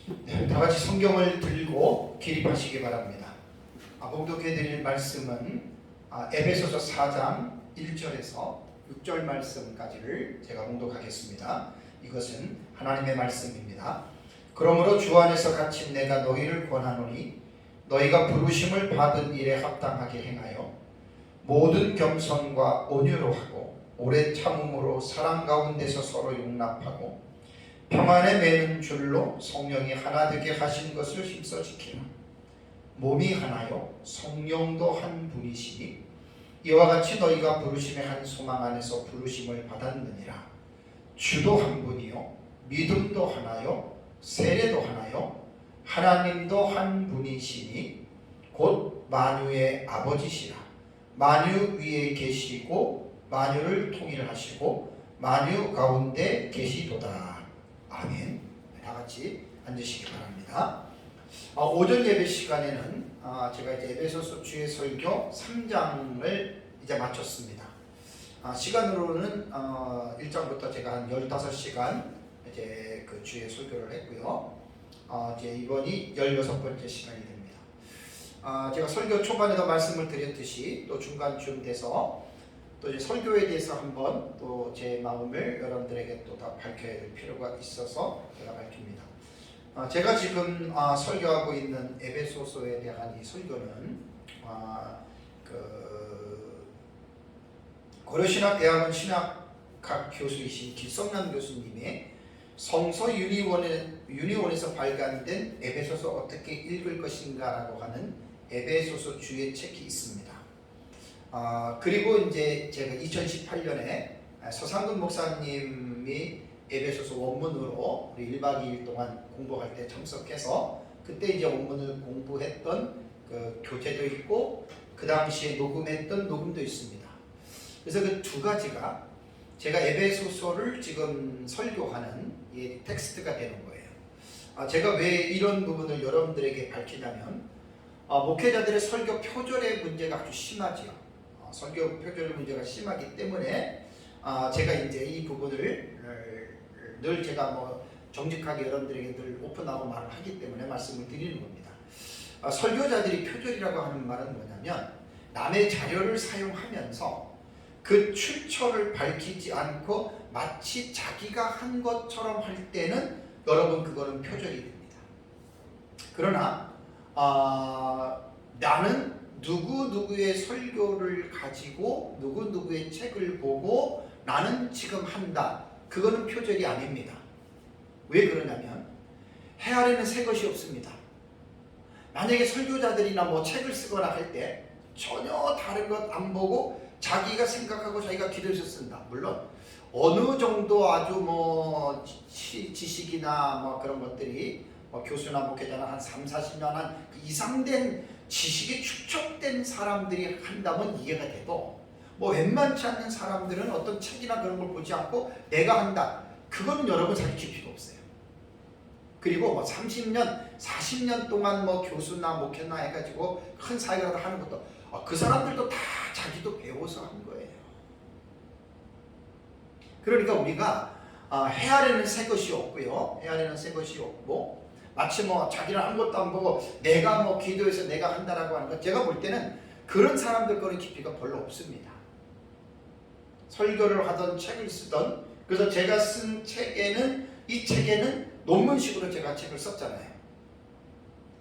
네, 다 같이 성경을 들고 기립하시기 바랍니다. 봉독해 드릴 말씀은 에베소서 4장 1절에서 6절 말씀까지를 제가 봉독하겠습니다. 이것은 하나님의 말씀입니다. 그러므로 주 안에서 갇힌 내가 너희를 권하노니 너희가 부르심을 받은 일에 합당하게 행하여 모든 겸손과 온유로 하고 오래 참음으로 사랑 가운데서 서로 용납하고 평안에 매는 줄로 성령이 하나 되게 하신 것을 힘써 지키라. 몸이 하나요 성령도 한 분이시니 이와 같이 너희가 부르심의 한 소망 안에서 부르심을 받았느니라. 주도 한 분이요 믿음도 하나요 세례도 하나요 하나님도 한 분이시니 곧 만유의 아버지시라. 만유 위에 계시고 만유를 통일하시고 만유 가운데 계시도다. 아멘. 다 같이 앉으시기 바랍니다. 오전 예배 시간에는 제가 이제 에베소서 주의 설교 3장을 이제 마쳤습니다. 시간으로는 1장부터 제가 한 15시간 이제 그 주의 설교를 했고요. 이제 이번이 16번째 시간이 됩니다. 제가 설교 초반에도 말씀을 드렸듯이 또 중간쯤 돼서 또 이제 설교에 대해서 한번 또 제 마음을 여러분들에게 또 다 밝혀야 될 필요가 있어서 제가 밝힙니다. 제가 지금 설교하고 있는 에베소서에 대한 이 설교는 고려신학대학원 신학학 교수이신 길성남 교수님의 성서 유니원에서 발간된 에베소서 어떻게 읽을 것인가라고 하는 에베소서 주의 책이 있습니다. 그리고 이제 제가 2018년에 서상근 목사님이 에베소서 원문으로 우리 1박 2일 동안 공부할 때 참석해서 그때 이제 원문을 공부했던 그 교재도 있고 그 당시에 녹음했던 녹음도 있습니다. 그래서 그 두 가지가 제가 에베소서를 지금 설교하는 이 텍스트가 되는 거예요. 제가 왜 이런 부분을 여러분들에게 밝히냐면 목회자들의 설교 표절의 문제가 아주 심하지요. 설교 표절 문제가 심하기 때문에 제가 이제 이 부분을 늘 제가 뭐 정직하게 여러분들에게 늘 오픈하고 말을 하기 때문에 말씀을 드리는 겁니다. 설교자들이 표절이라고 하는 말은 뭐냐면 남의 자료를 사용하면서 그 출처를 밝히지 않고 마치 자기가 한 것처럼 할 때는 여러분 그거는 표절이 됩니다. 그러나 나는 누구누구의 설교를 가지고 누구누구의 책을 보고 나는 지금 한다. 그거는 표절이 아닙니다. 왜 그러냐면 헤아리는 새 것이 없습니다. 만약에 설교자들이나 뭐 책을 쓰거나 할 때 전혀 다른 것 안 보고 자기가 생각하고 자기가 기도해서 쓴다. 물론 어느 정도 아주 뭐 지식이나 뭐 그런 것들이 뭐 교수나 목회자나 한 30-40년 한 이상된 지식이 축적된 사람들이 한다면 이해가 돼도 뭐 웬만치 않는 사람들은 어떤 책이나 그런 걸 보지 않고 내가 한다. 그거는 여러분 가르칠 필요 없어요. 그리고 뭐 30년, 40년 동안 뭐 교수나 목회나 해가지고 큰 사역을 하는 것도 그 사람들도 다 자기도 배워서 한 거예요. 그러니까 우리가 헤아리는 새 것이 없고요. 헤아리는 새 것이 없고 마치 뭐 자기는 한 것도 안 보고 내가 뭐 기도해서 내가 한다라고 하는 것 제가 볼 때는 그런 사람들 거는 깊이가 별로 없습니다. 설교를 하던 책을 쓰던 그래서 제가 쓴 책에는 이 책에는 논문식으로 제가 책을 썼잖아요.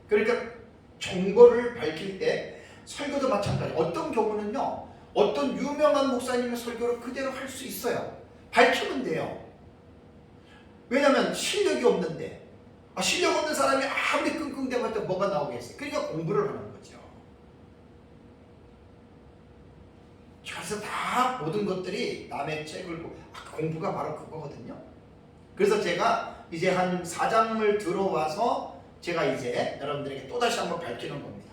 그러니까 정보를 밝힐 때 설교도 마찬가지. 어떤 경우는요. 어떤 유명한 목사님의 설교를 그대로 할 수 있어요. 밝히면 돼요. 왜냐하면 실력이 없는데 실력 없는 사람이 아무리 끙끙대봤자 뭐가 나오겠어요. 그러니까 공부를 하는 거죠. 그래서 다 모든 것들이 남의 책을 공부가 바로 그거거든요. 그래서 제가 이제 한 4장을 들어와서 제가 이제 여러분들에게 또다시 한번 밝히는 겁니다.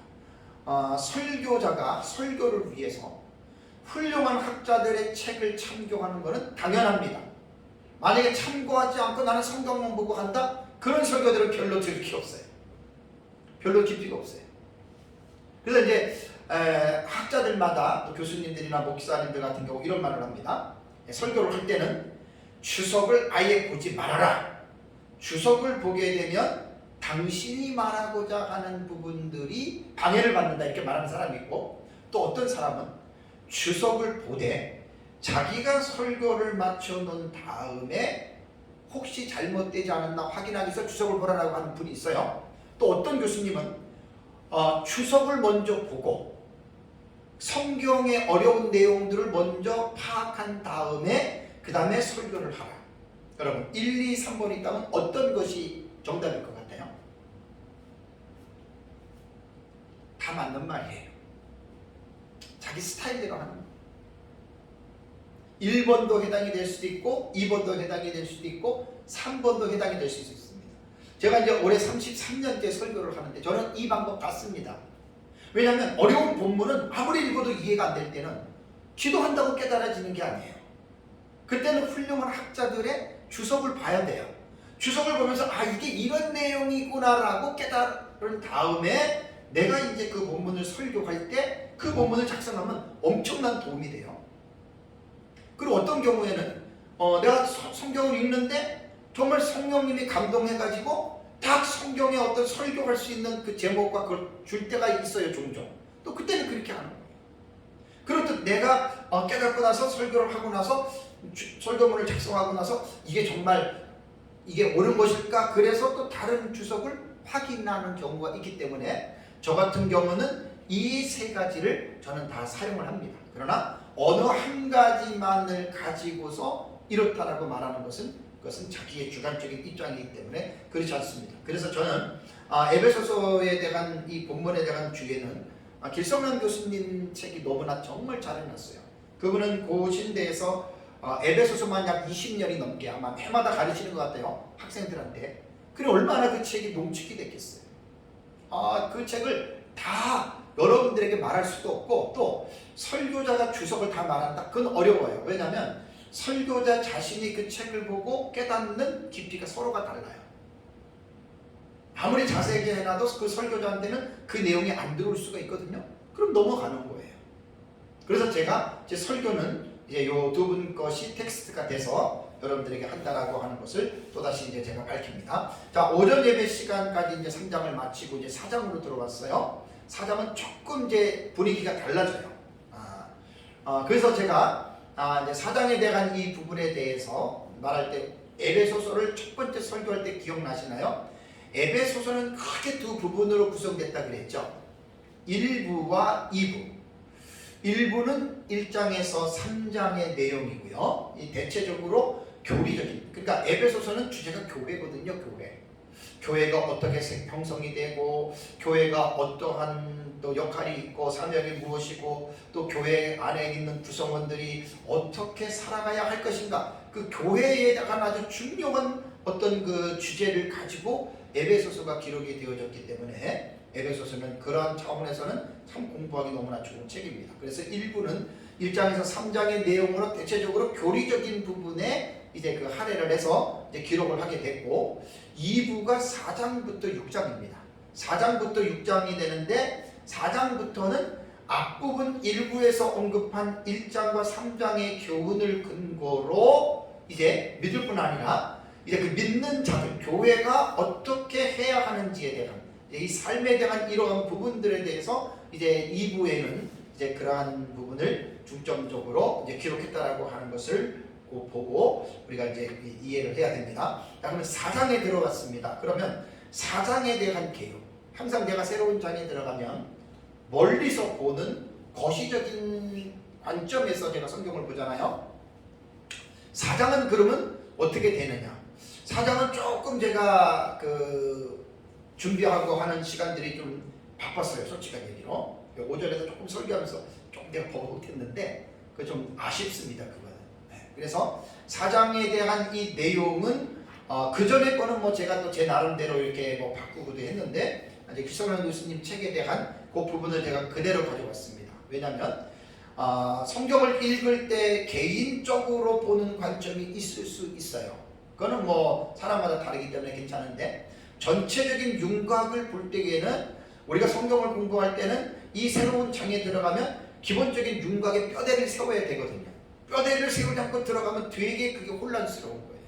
설교자가 설교를 위해서 훌륭한 학자들의 책을 참고하는 것은 당연합니다. 만약에 참고하지 않고 나는 성경만 보고 한다? 그런 설교들은 별로 들을 게 없어요. 별로 깊이가 없어요. 그래서 이제 학자들마다 또 교수님들이나 목사님들 같은 경우 이런 말을 합니다. 설교를 할 때는 주석을 아예 보지 말아라. 주석을 보게 되면 당신이 말하고자 하는 부분들이 방해를 받는다 이렇게 말하는 사람이 있고, 또 어떤 사람은 주석을 보되 자기가 설교를 맞춰 놓은 다음에 혹시 잘못되지 않았나 확인하기 위해서 주석을 보라고 하는 분이 있어요. 또 어떤 교수님은 주석을 먼저 보고 성경의 어려운 내용들을 먼저 파악한 다음에 그 다음에 설교를 하라. 여러분 1, 2, 3번이 있다면 어떤 것이 정답일 것 같아요? 다 맞는 말이에요. 자기 스타일대로 하는 거예요. 1번도 해당이 될 수도 있고 2번도 해당이 될 수도 있고 3번도 해당이 될 수 있습니다. 제가 이제 올해 33년째 설교를 하는데 저는 이 방법 다 씁니다. 왜냐하면 어려운 본문은 아무리 읽어도 이해가 안 될 때는 기도한다고 깨달아지는 게 아니에요. 그때는 훌륭한 학자들의 주석을 봐야 돼요. 주석을 보면서 이게 이런 내용이구나라고 깨달은 다음에 내가 이제 그 본문을 설교할 때 그 본문을 작성하면 엄청난 도움이 돼요. 그리고 어떤 경우에는 내가 성경을 읽는데 정말 성령님이 감동해가지고 딱 성경에 어떤 설교할 수 있는 그 제목과 그걸 줄 때가 있어요. 종종. 또 그때는 그렇게 하는 거예요. 그리고 또 내가 깨닫고 나서 설교를 하고 나서 설교문을 작성하고 나서 이게 정말 이게 옳은 것일까? 그래서 또 다른 주석을 확인하는 경우가 있기 때문에 저 같은 경우는 이 세 가지를 저는 다 사용을 합니다. 그러나 어느 한 가지만을 가지고서 이렇다라고 말하는 것은 그것은 자기의 주관적인 입장이기 때문에 그렇지 않습니다. 그래서 저는 에베소서에 대한 이 본문에 대한 주제는 길성남 교수님 책이 너무나 정말 잘 해놨어요. 그분은 고신대에서 에베소서만 약 20년이 넘게 아마 해마다 가르치는 것 같아요. 학생들한테. 그래 얼마나 그 책이 농축이 됐겠어요. 그 책을 다 여러분들에게 말할 수도 없고 또 설교자가 주석을 다 말한다? 그건 어려워요. 왜냐하면 설교자 자신이 그 책을 보고 깨닫는 깊이가 서로가 달라요. 아무리 자세하게 해놔도 그 설교자한테는 그 내용이 안 들어올 수가 있거든요. 그럼 넘어가는 거예요. 그래서 제가 제 설교는 이제 요 두 분 것이 텍스트가 돼서 여러분들에게 한다라고 하는 것을 또다시 이제 제가 밝힙니다. 자, 오전 예배 시간까지 이제 3장을 마치고 이제 4장으로 들어왔어요. 4장은 조금 이제 분위기가 달라져요. 그래서 제가 이제 4장에 대한 이 부분에 대해서 말할 때 에베소서를 첫 번째 설교할 때 기억나시나요? 에베소서는 크게 두 부분으로 구성됐다 그랬죠. 1부와 2부. 1부는 1장에서 3장의 내용이고요. 이 대체적으로 교리적인, 그러니까 에베소서는 주제가 교회거든요. 교회가 어떻게 형성이 되고 교회가 어떠한 또 역할이 있고 사명이 무엇이고 또 교회 안에 있는 구성원들이 어떻게 살아가야 할 것인가, 그 교회에 대한 아주 중요한 어떤 그 주제를 가지고 에베소서가 기록이 되어졌기 때문에 에베소서는 그런 차원에서는 참 공부하기 너무나 좋은 책입니다. 그래서 1부는 1장에서 3장의 내용으로 대체적으로 교리적인 부분에 이제 그 할애를 해서 이제 기록을 하게 됐고, 2부가 4장부터 6장입니다. 4장부터 6장이 되는데 4장부터는 앞부분 1부에서 언급한 1장과 3장의 교훈을 근거로 이제 믿을 뿐 아니라 이제 그 믿는 자들, 교회가 어떻게 해야 하는지에 대한 이 삶에 대한 이러한 부분들에 대해서 이제 2부에는 이제 그러한 부분을 중점적으로 이제 기록했다라고 하는 것을 보고 우리가 이제 이해를 해야 됩니다. 자, 그러면 4장에 들어갔습니다. 그러면 4장에 대한 개요. 항상 내가 새로운 장에 들어가면 멀리서 보는 거시적인 관점에서 제가 성경을 보잖아요. 4장은 그러면 어떻게 되느냐? 4장은 조금 제가 준비하고 하는 시간들이 좀 바빴어요. 솔직한 얘기로. 오전에도 조금 설교하면서 조금 내가 버벅했는데 그 좀 아쉽습니다. 그거는. 네. 그래서 4장에 대한 이 내용은 그 전에 거는 뭐 제가 또 제 나름대로 이렇게 뭐 바꾸기도 했는데 이제 기성현 교수님 책에 대한 그 부분을 제가 그대로 가져왔습니다. 왜냐하면 성경을 읽을 때 개인적으로 보는 관점이 있을 수 있어요. 그거는 뭐 사람마다 다르기 때문에 괜찮은데 전체적인 윤곽을 볼 때에는 우리가 성경을 공부할 때는 이 새로운 장에 들어가면 기본적인 윤곽에 뼈대를 세워야 되거든요. 뼈대를 세우지 않고 들어가면 되게 그게 혼란스러운 거예요.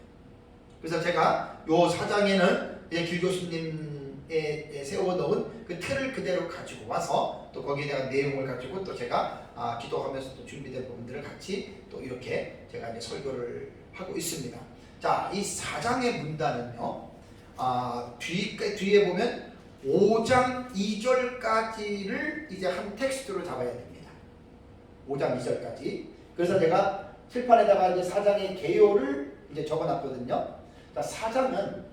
그래서 제가 요 4장에는 길 교수님 말씀에 세워놓은 그 틀을 그대로 가지고 와서 또 거기에다가 내용을 가지고 또 제가 기도하면서 또 준비된 부분들을 같이 또 이렇게 제가 이제 설교를 하고 있습니다. 자, 이 4장의 문단은요, 뒤에 보면 5장 2절까지를 이제 한 텍스트로 잡아야 됩니다. 5장 2절까지. 그래서 제가 칠판에다가 이제 4장의 개요를 이제 적어놨거든요. 자, 4장은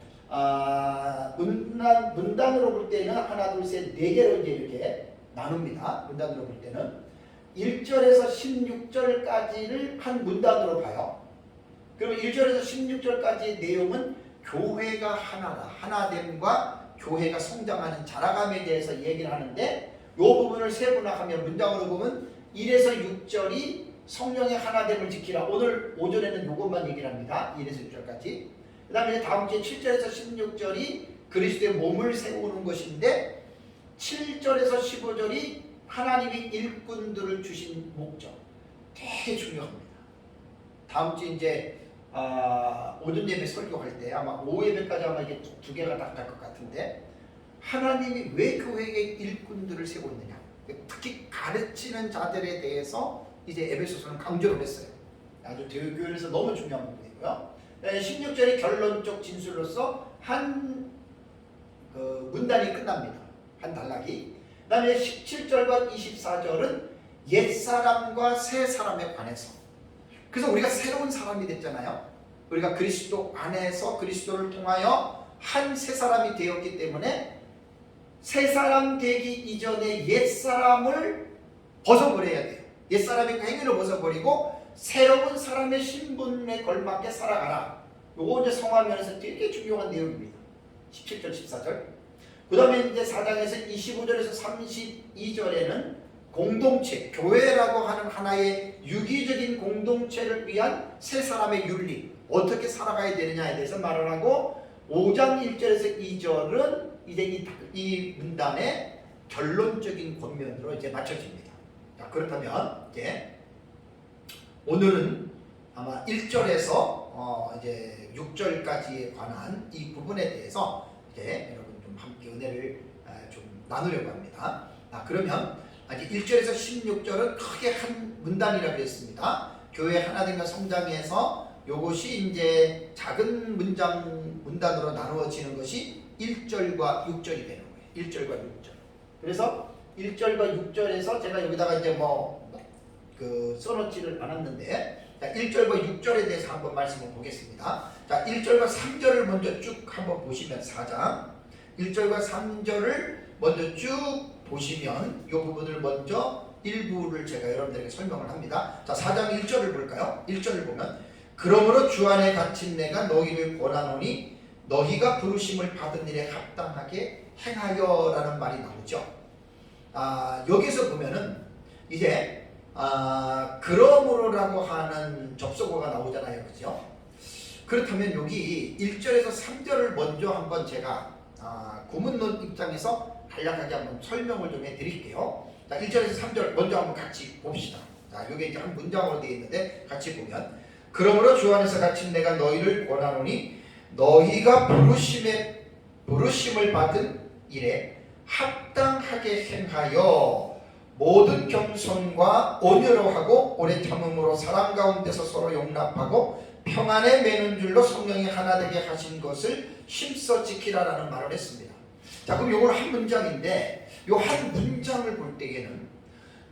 문단으로 볼 때는 하나, 둘, 셋, 네 개로 이제 이렇게 나눕니다. 문단으로 볼 때는 1절에서 16절까지를 한 문단으로 봐요. 그러면 1절에서 16절까지의 내용은 교회가 하나다, 하나됨과 교회가 성장하는 자라감에 대해서 얘기를 하는데, 이 부분을 세분화하면 문장으로 보면 1에서 6절이 성령의 하나됨을 지키라. 오늘 오전에는 이것만 얘기를 합니다. 1에서 6절까지. 그 다음에 다음 주에 7절에서 16절이 그리스도의 몸을 세우는 것인데, 7절에서 15절이 하나님이 일꾼들을 주신 목적. 되게 중요합니다. 다음 주에 이제 오전 예배 설교할 때 아마 오후 예배까지 아마 이게 두 개가 딱 갈 것 같은데, 하나님이 왜 교회에 일꾼들을 세우고 있느냐, 특히 가르치는 자들에 대해서 이제 에베소서는 강조를 했어요. 아주 교회에서 너무 중요한 부분이고요. 16절이 결론적 진술로서 한 문단이 끝납니다. 한 단락이. 그 다음에 17절과 24절은 옛사람과 새사람에 관해서. 그래서 우리가 새로운 사람이 됐잖아요. 우리가 그리스도 안에서 그리스도를 통하여 한 새사람이 되었기 때문에 새사람 되기 이전에 옛사람을 벗어버려야 돼요. 옛사람의 행위를 벗어버리고 새로운 사람의 신분에 걸맞게 살아가라. 요거 이제 성화면에서 되게 중요한 내용입니다. 17절, 14절. 그 다음에 이제 4장에서 25절에서 32절에는 공동체, 교회라고 하는 하나의 유기적인 공동체를 위한 세 사람의 윤리, 어떻게 살아가야 되느냐에 대해서 말을 하고, 5장 1절에서 2절은 이제 이 문단의 결론적인 권면으로 이제 맞춰집니다. 자, 그렇다면 이제 오늘은 아마 1절에서 이제 6절까지에 관한 이 부분에 대해서 이제 여러분 좀 함께 은혜를 좀 나누려고 합니다. 그러면 아직 1절에서 16절은 크게 한 문단이라고 했습니다. 교회 하나됨과 성장에서 요것이 이제 작은 문단으로 나누어지는 것이 1절과 6절이 되는 거예요. 1절과 6절. 그래서 1절과 6절에서 제가 여기다가 이제 써놓지를 않았는데, 자, 1절과 6절에 대해서 한번 말씀을 보겠습니다. 자, 1절과 3절을 먼저 쭉 한번 보시면 4장 1절과 3절을 먼저 쭉 보시면 이 부분을 먼저 일부를 제가 여러분들에게 설명을 합니다. 자, 4장 1절을 볼까요? 1절을 보면 그러므로 주 안에 갇힌 내가 너희를 권하노니 너희가 부르심을 받은 일에 합당하게 행하여라는 말이 나오죠. 여기서 보면은 이제 그러므로라고 하는 접속어가 나오잖아요. 그죠? 그렇다면 여기 1절에서 3절을 먼저 한번 제가 구문론 입장에서 간략하게 한번 설명을 좀 해드릴게요. 자, 1절에서 3절 먼저 한번 같이 봅시다. 자, 이게 이제 한 문장으로 되어 있는데 같이 보면 그러므로 주 안에서 갇힌 내가 너희를 권하노니 너희가 부르심을 받은 일에 합당하게 행하여 모든 겸손과 온유로 하고 오래 참음으로 사랑 가운데서 서로 용납하고 평안에 매는 줄로 성령이 하나 되게 하신 것을 힘써 지키라라는 말을 했습니다. 자, 그럼 이걸 한 문장인데 이 한 문장을 볼 때에는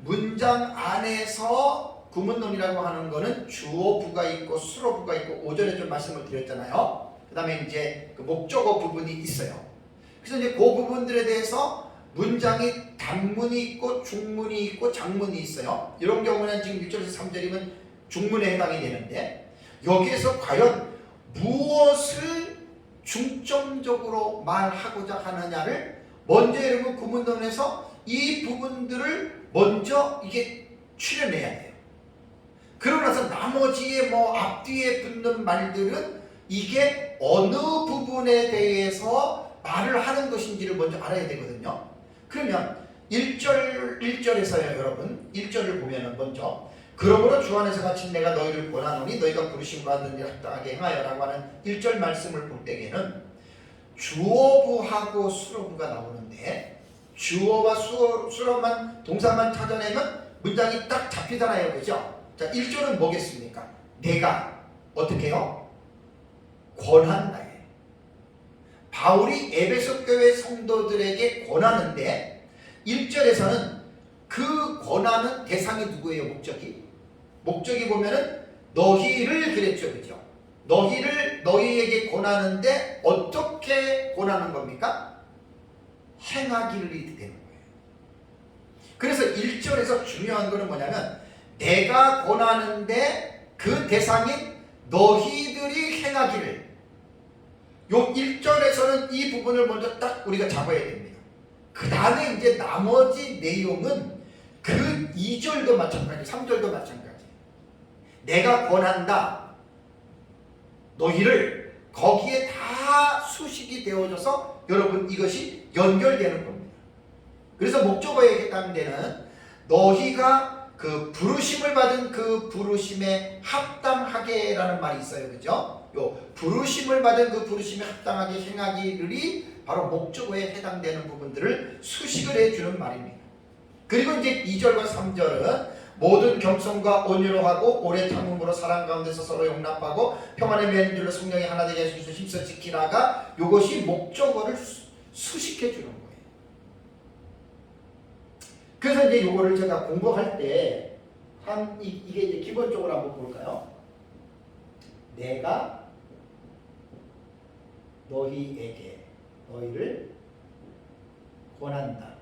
문장 안에서 구문론이라고 하는 거는 주어부가 있고 수로부가 있고 오전에 좀 말씀을 드렸잖아요. 그 다음에 이제 그 목적어 부분이 있어요. 그래서 이제 그 부분들에 대해서 문장이 단문이 있고 중문이 있고 장문이 있어요. 이런 경우는 지금 1절에서 3절이면 중문에 해당이 되는데 여기에서 과연 무엇을 중점적으로 말하고자 하느냐를 먼저 여러분 구문론에서 이 부분들을 먼저 이게 추려내야 돼요. 그러고 나서 나머지의 앞뒤에 붙는 말들은 이게 어느 부분에 대해서 말을 하는 것인지를 먼저 알아야 되거든요. 그러면 1절에서요 여러분 1절을 보면은 먼저 그러므로 주 안에서 갇힌 내가 너희를 권하노니 너희가 부르심 받은 일 합당하게 행하여라고 하는 1절 말씀을 볼 때에는 주어부하고 수어부가 나오는데 주어와 수어만 동사만 찾아내면 문장이 딱 잡히잖아요. 그죠? 자, 1절은 뭐겠습니까? 내가 어떻게 해요? 권한다. 바울이 에베소 교회 성도들에게 권하는데 1절에서는 그 권하는 대상이 누구예요? 목적이 보면은 너희를 그랬죠. 그죠? 너희에게 권하는데 어떻게 권하는 겁니까? 행하기를 되는 거예요. 그래서 1절에서 중요한 거는 뭐냐면 내가 권하는데 그 대상인 너희들이 행하기를, 요 1절에서는 이 부분을 먼저 딱 우리가 잡아야 됩니다. 그 다음에 이제 나머지 내용은 그 2절도 마찬가지, 3절도 마찬가지. 내가 권한다. 너희를 거기에 다 수식이 되어져서 여러분 이것이 연결되는 겁니다. 그래서 목적어에 해당되는 너희가 그 부르심을 받은 그 부르심에 합당하게라는 말이 있어요. 그죠? 요 부르심을 받은 그 부르심에 합당하게 행하기를 바로 목적어에 해당되는 부분들을 수식을 해주는 말입니다. 그리고 이제 2절과 3절은 모든 겸손과 온유로 하고 오래 참음으로 사랑 가운데서 서로 용납하고 평안의 맺는 줄로 성령이 하나 되게 해주셔서 힘써 지키라가 요것이 목적어를 수식해 주는 거예요. 그래서 이제 요거를 제가 공부할 때 이게 이제 기본적으로 한번 볼까요? 내가 너희를 권한다.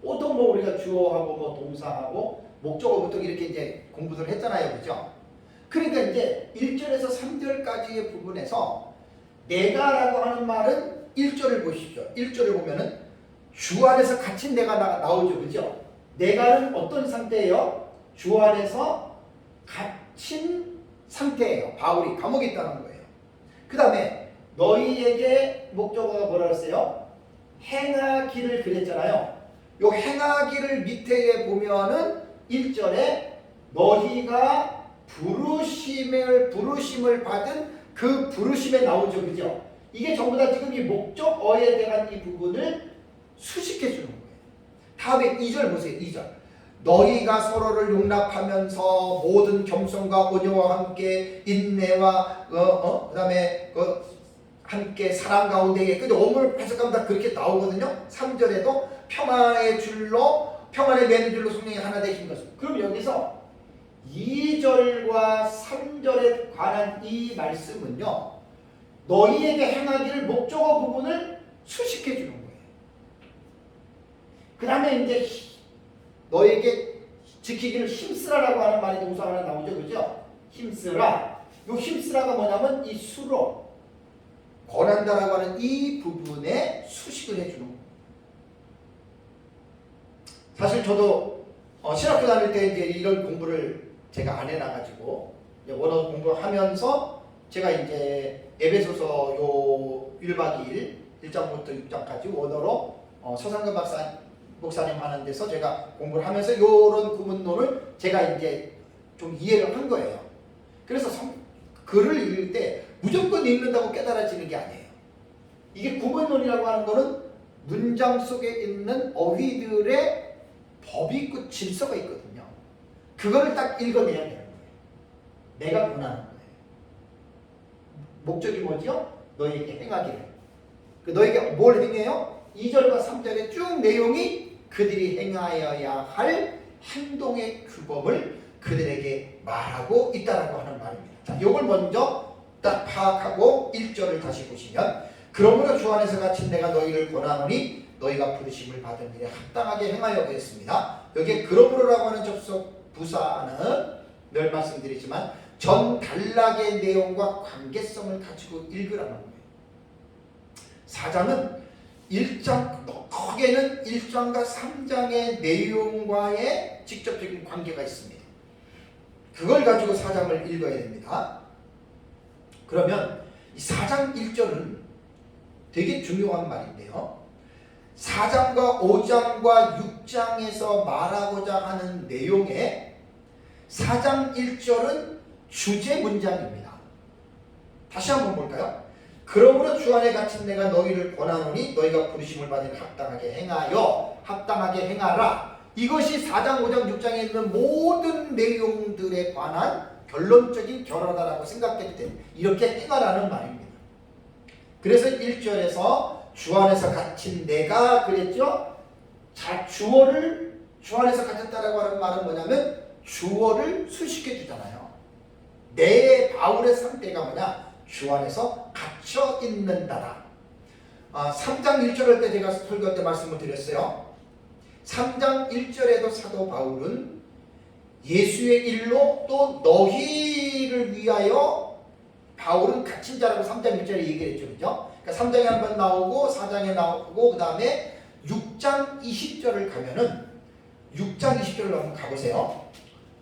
보통 뭐 우리가 주어하고 뭐 동사하고 목적어부터 이렇게 이제 공부를 했잖아요. 그죠? 그러니까 이제 1절에서 3절까지의 부분에서 내가라고 하는 말은 1절을 보십시오. 1절을 보면은 주 안에서 갇힌 내가 나오죠. 그죠? 내가는 어떤 상태예요? 주 안에서 갇힌 상태예요. 바울이 감옥에 있다는 거예요. 그 다음에 너희에게 목적어가 뭐라 그랬어요? 행하기를 그랬잖아요. 요 행하기를 밑에 보면은 1절에 너희가 부르심을 받은 그 부르심에 나오죠. 그죠? 이게 전부 다 지금 이 목적어에 대한 이 부분을 수식해 주는 거예요. 다음에 2절 보세요. 2절. 너희가 서로를 용납하면서 모든 겸손과 온유와 함께 인내와 그다음에 함께 사랑 가운데에 근데 오늘 해석하면 다 그렇게 나오거든요. 3절에도 평안의 맺는 줄로 성령이 하나 되신 것을. 그럼 여기서 2절과 3절에 관한 이 말씀은요. 너희에게 행하기를 목적어 부분을 수식해 주는 거예요. 그 다음에 이제 너에게 지키기를 힘쓰라라고 하는 말이 동사 하나 나오죠. 그죠? 힘쓰라. 요 힘쓰라가 뭐냐면 이 수로 권한다라고 하는 이 부분에 수식을 해주는 거예요. 사실 저도 신학교 다닐 때 이제 이런 공부를 제가 안 해놔가지고 원어 공부하면서 제가 이제 에베소서 요 1박 2일 1장부터 6장까지 원어로 서상근 목사님 하는 데서 제가 공부를 하면서 요런 구문론을 제가 이제 좀 이해를 한 거예요. 그래서 글을 읽을 때 무조건 읽는다고 깨달아지는 게 아니에요. 이게 구문론이라고 하는 거는 문장 속에 있는 어휘들의 법이 있고 질서가 있거든요. 그거를 딱 읽어내야 되는 거예요. 내가 권하는 거예요. 목적이 뭐죠? 너에게 행하기를. 너에게 뭘 행해요? 2절과 3절의 쭉 내용이 그들이 행하여야 할 행동의 규범을 그들에게 말하고 있다라고 하는 말입니다. 자, 이걸 먼저 딱 파악하고 1절을 다시 보시면 그러므로 주 안에서 갇힌 내가 너희를 권하노니 너희가 부르심을 받은 일에 합당하게 행하여 보겠습니다. 여기에 그러므로라고 하는 접속 부사는 늘 말씀드리지만 전 단락의 내용과 관계성을 가지고 읽으라는 거예요. 4장은 1장, 크게는 1장과 3장의 내용과의 직접적인 관계가 있습니다. 그걸 가지고 4장을 읽어야 됩니다. 그러면 이 4장 1절은 되게 중요한 말인데요. 4장과 5장과 6장에서 말하고자 하는 내용에 4장 1절은 주제 문장입니다. 다시 한번 볼까요? 그러므로 주 안에 갇힌 내가 너희를 권하노니 너희가 부르심을 받은 합당하게 행하여 합당하게 행하라. 이것이 4장 5장 6장에 있는 모든 내용들에 관한 결론적인 결하다라고 생각해도 됩니다. 이렇게 행하라는 말입니다. 그래서 1절에서 주 안에서 갇힌 내가 그랬죠. 자, 주어를 주 안에서 갇혔다라고 하는 말은 뭐냐면 주어를 수식해 주잖아요. 내 바울의 상태가 뭐냐? 주 안에서 갇혀 있는다다. 3장 1절 할 때 제가 설교할 때 말씀을 드렸어요. 3장 1절에도 사도 바울은 예수의 일로 또 너희를 위하여 바울은 갇힌 자라고 3장 1절에 얘기를 했죠. 그죠? 그러니까 3장에 한번 나오고 4장에 나오고 그 다음에 6장 20절을 가면은 6장 20절을 한번 가보세요.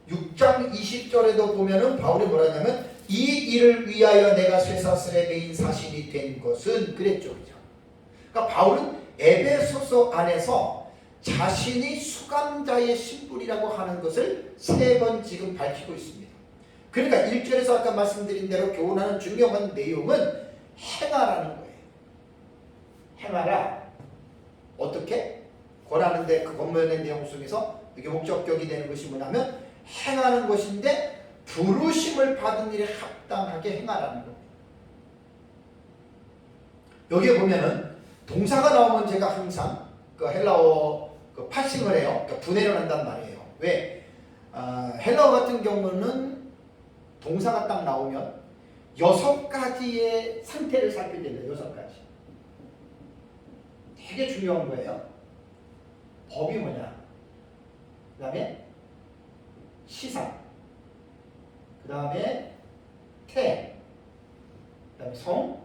6장 20절에도 보면은 바울이 뭐라 하냐면 이 일을 위하여 내가 쇠사슬에 매인 사신이 된 것은 그랬죠. 그죠? 그러니까 바울은 에베소서 안에서 자신이 수감자의 신분이라고 하는 것을 3번 지금 밝히고 있습니다. 그러니까 1절에서 아까 말씀드린 대로 교훈하는 중요한 내용은 행하라는 거예요. 행하라. 어떻게? 권하는데 그 본문의 내용 속에서 이게 목적격이 되는 것이 뭐냐면 행하는 것인데 부르심을 받은 일에 합당하게 행하라는 겁니다. 여기에 보면은 동사가 나오면 제가 항상 그 헬라어 그 파싱을 해요. 그러니까 분해를 한단 말이에요. 왜? 헬라어 같은 경우는 동사가 딱 나오면 6가지의 상태를 살펴야 됩니다. 6가지. 되게 중요한 거예요. 법이 뭐냐? 그 다음에 시상, 그 다음에 태, 그 다음에 성,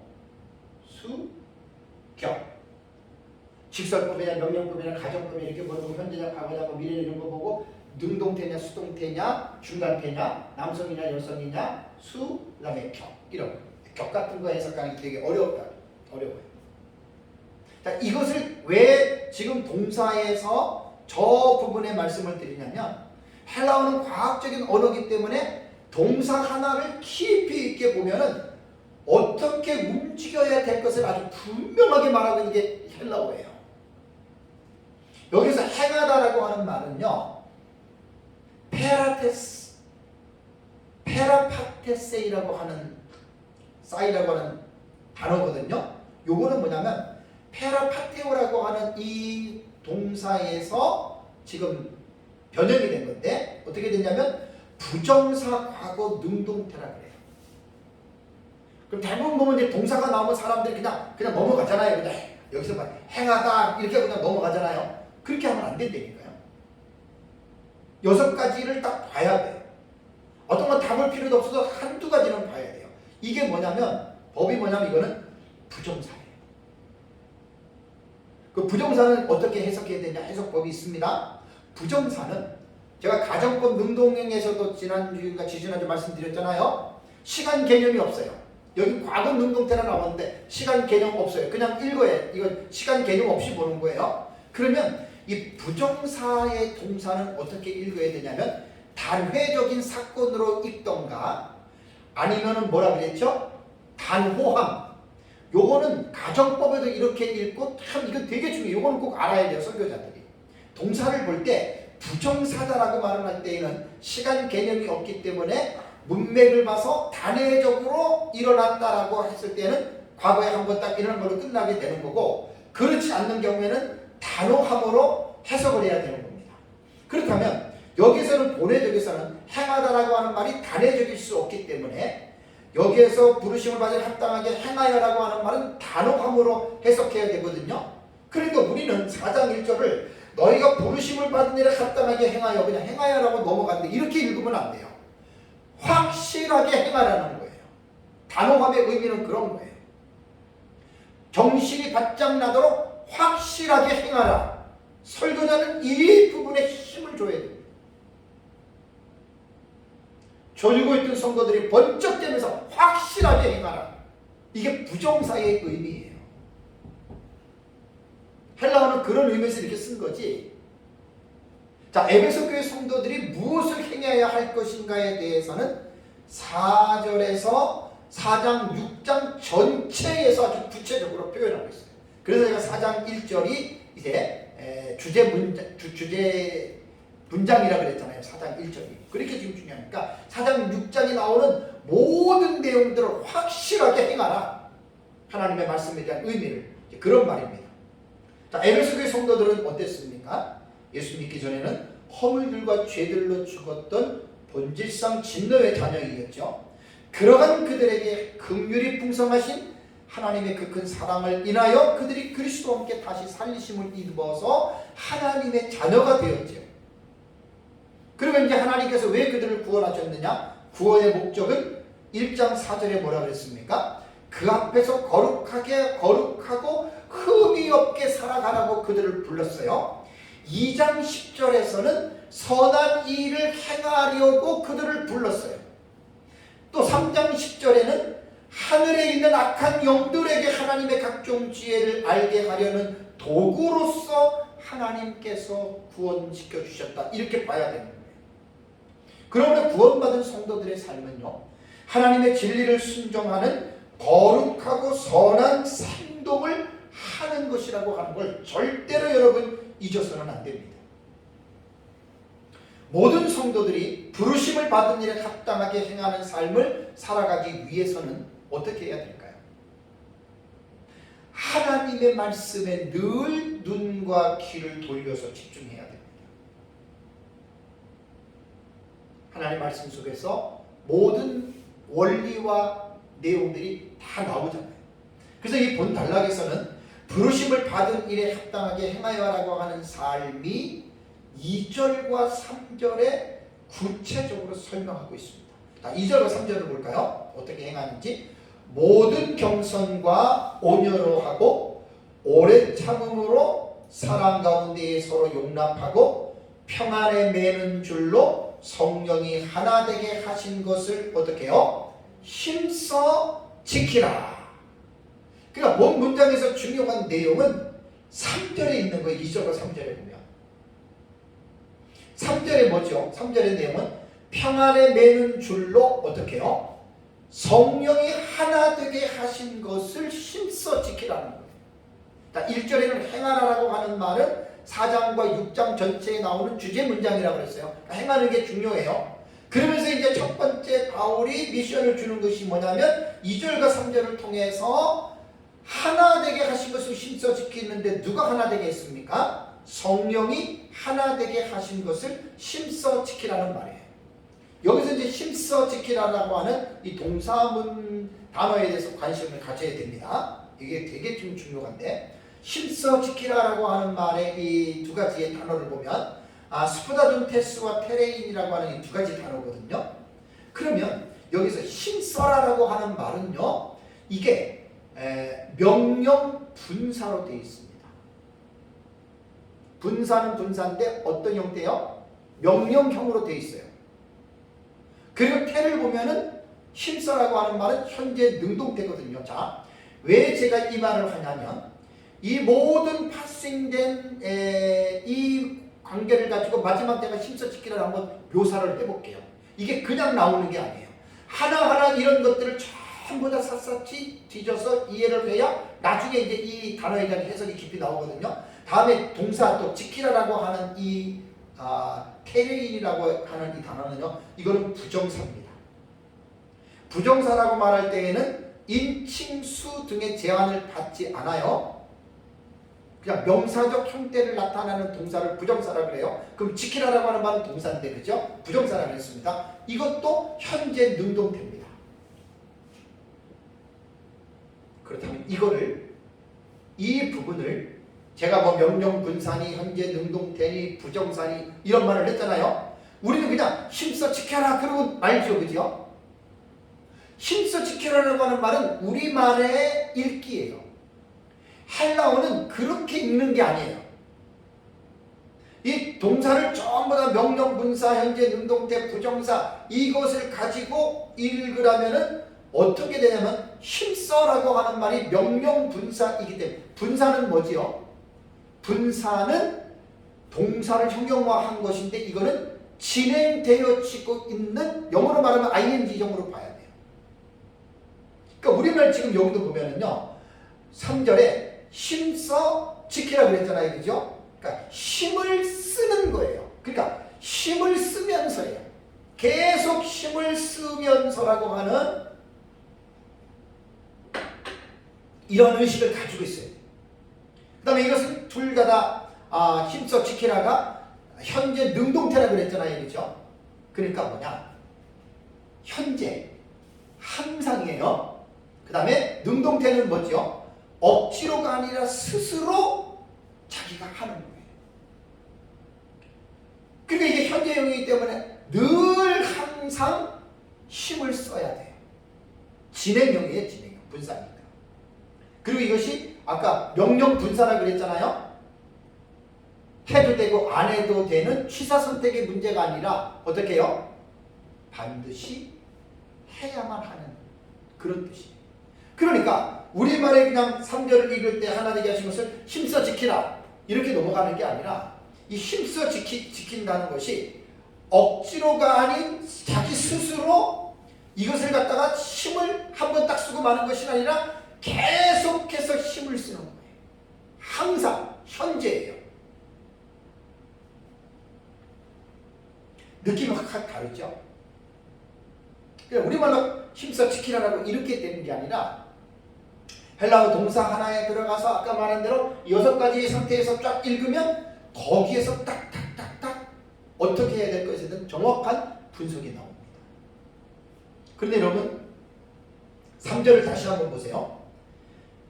수, 격. 직설법이나 명령법이나 가정법이나 이렇게 보고 현재냐 과거냐 미래 이런 거 보고 능동태냐 수동태냐 중간태냐 남성이냐 여성이냐 수, 그 다음에 격. 이런 격 같은 거 해석하는 게 되게 어려워요. 자, 이것을 왜 지금 동사에서 저 부분에 말씀을 드리냐면 헬라어는 과학적인 언어이기 때문에 동사 하나를 깊이 있게 보면은 어떻게 움직여야 될 것을 아주 분명하게 말하고 있는 게 헬라어예요. 여기서 행하다라고 하는 말은요, 페라파테세이라고 하는 사이라고 하는 단어거든요. 요거는 뭐냐면 페라파테오라고 하는 이 동사에서 지금 변형이 된 건데 어떻게 됐냐면 부정사 과거 능동태라 그래요. 그럼 대부분 보면 이제 동사가 나오면 사람들이 그냥 넘어가잖아요. 그냥 여기서 막 행하다 이렇게 그냥 넘어가잖아요. 그렇게 하면 안 된다니까요. 6가지를 딱 봐야 돼요. 어떤 건 다 볼 필요도 없어서 한두 가지는 봐야 돼요. 이게 뭐냐면 법이 뭐냐면 이거는 부정사예요. 그 부정사는 어떻게 해석해야 되냐 해석법이 있습니다. 부정사는 제가 가정법 능동형에서도 지난주 말씀드렸잖아요. 시간 개념이 없어요. 여기 과거 능동태라 나왔는데 시간 개념 없어요. 그냥 읽어요. 이건 시간 개념 없이 보는 거예요. 그러면 이 부정사의 동사는 어떻게 읽어야 되냐면 단회적인 사건으로 읽던가 아니면은 뭐라 그랬죠? 단호함. 요거는 가정법에도 이렇게 읽고 참 이건 되게 중요해요. 요거는 꼭 알아야 돼요. 설교자들이. 동사를 볼 때 부정사다라고 말을 할 때에는 시간 개념이 없기 때문에 문맥을 봐서 단회적으로 일어났다라고 했을 때는 과거에 한번 딱 일어난 걸로 끝나게 되는 거고 그렇지 않는 경우에는 단호함으로 해석을 해야 되는 겁니다. 그렇다면 여기서는 본회적에서는 행하다라고 하는 말이 단회적일 수 없기 때문에 여기에서 부르심을 받은 합당하게 행하여라고 하는 말은 단호함으로 해석해야 되거든요. 그러니까 우리는 4장 1절을 너희가 부르심을 받은 일에 합당하게 행하여 그냥 행하여라고 넘어갔는데 이렇게 읽으면 안 돼요. 확실하게 행하라는 거예요. 단호함의 의미는 그런 거예요. 정신이 바짝 나도록 확실하게 행하라. 설교자는 이 부분에 힘을 줘야 됩니다. 졸고 있던 성도들이 번쩍 되면서 확실하게 행하라. 이게 부정사의 의미예요. 헬라어는 그런 의미에서 이렇게 쓴 거지. 자, 에베소 교회 성도들이 무엇을 행해야 할 것인가에 대해서는 4절에서 4장, 6장 전체에서 아주 구체적으로 표현하고 있어요. 그래서 제가 4장 1절이 이제 주제 문장이라고 그랬잖아요. 4장 1절이. 그렇게 지금 중요하니까 4장 6장이 나오는 모든 내용들을 확실하게 행하라. 하나님의 말씀에 대한 의미를. 그런 말입니다. 자, 에베소 교회 성도들은 어땠습니까? 예수 믿기 전에는 허물들과 죄들로 죽었던 본질상 진노의 자녀이었죠. 그러한 그들에게 긍휼이 풍성하신 하나님의 그 큰 사랑을 인하여 그들이 그리스도와 함께 다시 살리심을 입어서 하나님의 자녀가 되었죠. 그러면 이제 하나님께서 왜 그들을 구원하셨느냐? 구원의 목적은 1장 4절에 뭐라 그랬습니까? 그 앞에서 거룩하고 흠이 없게 살아가라고 그들을 불렀어요. 2장 10절에서는 선한 일을 행하려고 그들을 불렀어요. 또 3장 10절에는 하늘에 있는 악한 영들에게 하나님의 각종 지혜를 알게 하려는 도구로서 하나님께서 구원시켜 주셨다. 이렇게 봐야 되는 거예요. 그러므로 구원받은 성도들의 삶은요, 하나님의 진리를 순종하는 거룩하고 선한 행동을 하는 것이라고 하는 걸 절대로 여러분 잊어서는 안 됩니다. 모든 성도들이 부르심을 받은 일에 합당하게 행하는 삶을 살아가기 위해서는 어떻게 해야 될까요? 하나님의 말씀에 늘 눈과 귀를 돌려서 집중해야 됩니다. 하나님의 말씀 속에서 모든 원리와 내용들이 다 나오잖아요. 그래서 이 본 단락에서는 부르심을 받은 일에 합당하게 행하여라고 하는 삶이 2절과 3절에 구체적으로 설명하고 있습니다. 2절과 3절을 볼까요? 어떻게 행하는지. 모든 겸손과 온유로 하고 오래 참음으로 사랑 가운데에 서로 용납하고 평안에 매는 줄로 성령이 하나 되게 하신 것을 어떻게 해요? 힘써 지키라. 그러니까 본 문장에서 중요한 내용은 3절에 있는 거예요. 2절과 3절에 보면 3절에 뭐죠? 3절의 내용은 평안에 매는 줄로 어떻게 해요? 성령이 하나 되게 하신 것을 힘써 지키라는 거예요. 1절에는 행하라라고 하는 말은 4장과 6장 전체에 나오는 주제 문장이라고 했어요. 행하는 게 중요해요. 그러면서 이제 첫 번째 바울이 미션을 주는 것이 뭐냐면 2절과 3절을 통해서 하나 되게 하신 것을 힘써 지키는데 누가 하나 되게 했습니까? 성령이 하나 되게 하신 것을 힘써 지키라는 말이에요. 여기서 이제 힘써 지키라고 하는 이 동사문 단어에 대해서 관심을 가져야 됩니다. 이게 되게 좀 중요한데, 힘써 지키라라고 하는 말의 이 두 가지의 단어를 보면 스푸다존테스와 테레인이라고 하는 이 두 가지 단어거든요. 그러면 여기서 힘써라라고 하는 말은요, 이게 명령 분사로 되어 있습니다. 분사는 분사인데 어떤 형태요? 명령형으로 되어 있어요. 그리고 태를 보면은 힘써라고 하는 말은 현재 능동태거든요. 자, 왜 제가 이 말을 하냐면 이 모든 파생된 이 관계를 가지고 마지막 때가 힘써 지키라를 한번 묘사를 해볼게요. 이게 그냥 나오는 게 아니에요. 하나하나 이런 것들을 전부 다 샅샅이 뒤져서 이해를 해야 나중에 이제 이 단어에 대한 해석이 깊이 나오거든요. 다음에 동사 또 지키라라고 하는 이 테레인이라고 하는 이 단어는요, 이거는 부정사입니다. 부정사라고 말할 때에는 인칭수 등의 제한을 받지 않아요. 그냥 명사적 형태를 나타내는 동사를 부정사라고 그래요. 그럼 지키라라고 하는 말은 동사인데, 그죠? 부정사라고 했습니다. 이것도 현재 능동태입니다. 그렇다면 이 부분을 제가 뭐 명령 분사니 현재 능동태니 부정사니 이런 말을 했잖아요. 우리는 그냥 힘써 지켜라 그러고 말죠, 그죠? 힘써 지켜라라고 하는 말은 우리말의 읽기예요. 헬라어는 그렇게 읽는 게 아니에요. 이 동사를 전부 다 명령 분사 현재 능동태 부정사 이것을 가지고 읽으라면은 어떻게 되냐면 힘써라고 하는 말이 명령 분사이기 때문에, 분사는 뭐지요? 분사는 동사를 형용화한 것인데 이거는 진행되어지고 있는, 영어로 말하면 ing형으로 봐야 돼요. 그러니까 우리말 지금 여기도 보면은요. 3절에 힘써 지키라 그랬잖아요. 그죠? 그러니까 힘을 쓰는 거예요. 그러니까 힘을 쓰면서예요. 계속 힘을 쓰면서라고 하는 이런 의식을 가지고 있어요. 그 다음에 이것은 둘 다 힘써 지키라가 현재 능동태라 그랬잖아요. 그죠? 그러니까 뭐냐? 현재 항상이에요. 그 다음에 능동태는 뭐죠? 억지로가 아니라 스스로 자기가 하는 거예요. 그러니까 이게 현재형이기 때문에 늘 항상 힘을 써야 돼요. 진행형이에요. 진행형. 분사니까. 그리고 이것이 아까 명령 분사라 그랬잖아요. 해도 되고 안 해도 되는 취사 선택의 문제가 아니라 어떻게 해요? 반드시 해야만 하는 그런 뜻이에요. 그러니까 우리말에 그냥 3절을 읽을 때 하나 되게 하신 것을 힘써 지키라 이렇게 넘어가는 게 아니라 이 힘써 지킨다는 것이 억지로가 아닌 자기 스스로 이것을 갖다가 힘을 한번 딱 쓰고 마는 것이 아니라 계속해서 힘을 쓰는 거예요. 항상 현재예요. 느낌이 확 다르죠. 우리말로 힘써 지키라라고 이렇게 되는 게 아니라 헬라어 동사 하나에 들어가서 아까 말한 대로 6가지의 상태에서 쫙 읽으면 거기에서 딱딱딱딱 어떻게 해야 될 것이든 정확한 분석이 나옵니다. 그런데 여러분 3절을 다시 한번 보세요.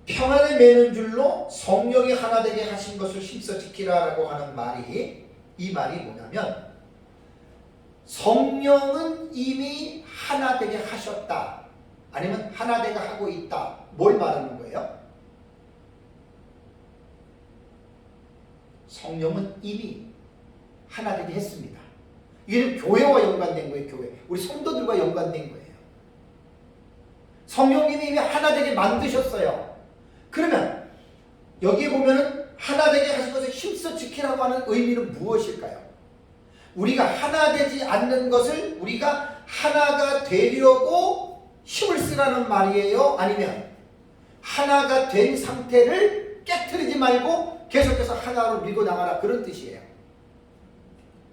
평안에 매는 줄로 성령이 하나 되게 하신 것을 힘써 지키라라고 하는 말이 이 말이 뭐냐면 성령은 이미 하나 되게 하셨다. 아니면 하나 되게 하고 있다. 뭘 말하는 거예요? 성령은 이미 하나 되게 했습니다. 이게 교회와 연관된 거예요. 교회. 우리 성도들과 연관된 거예요. 성령님이 이미 하나 되게 만드셨어요. 그러면 여기에 보면은 하나 되게 하신 것을 힘써 지키라고 하는 의미는 무엇일까요? 우리가 하나 되지 않는 것을 우리가 하나가 되려고 힘을 쓰라는 말이에요? 아니면 하나가 된 상태를 깨트리지 말고 계속해서 하나로 밀고 나가라 그런 뜻이에요?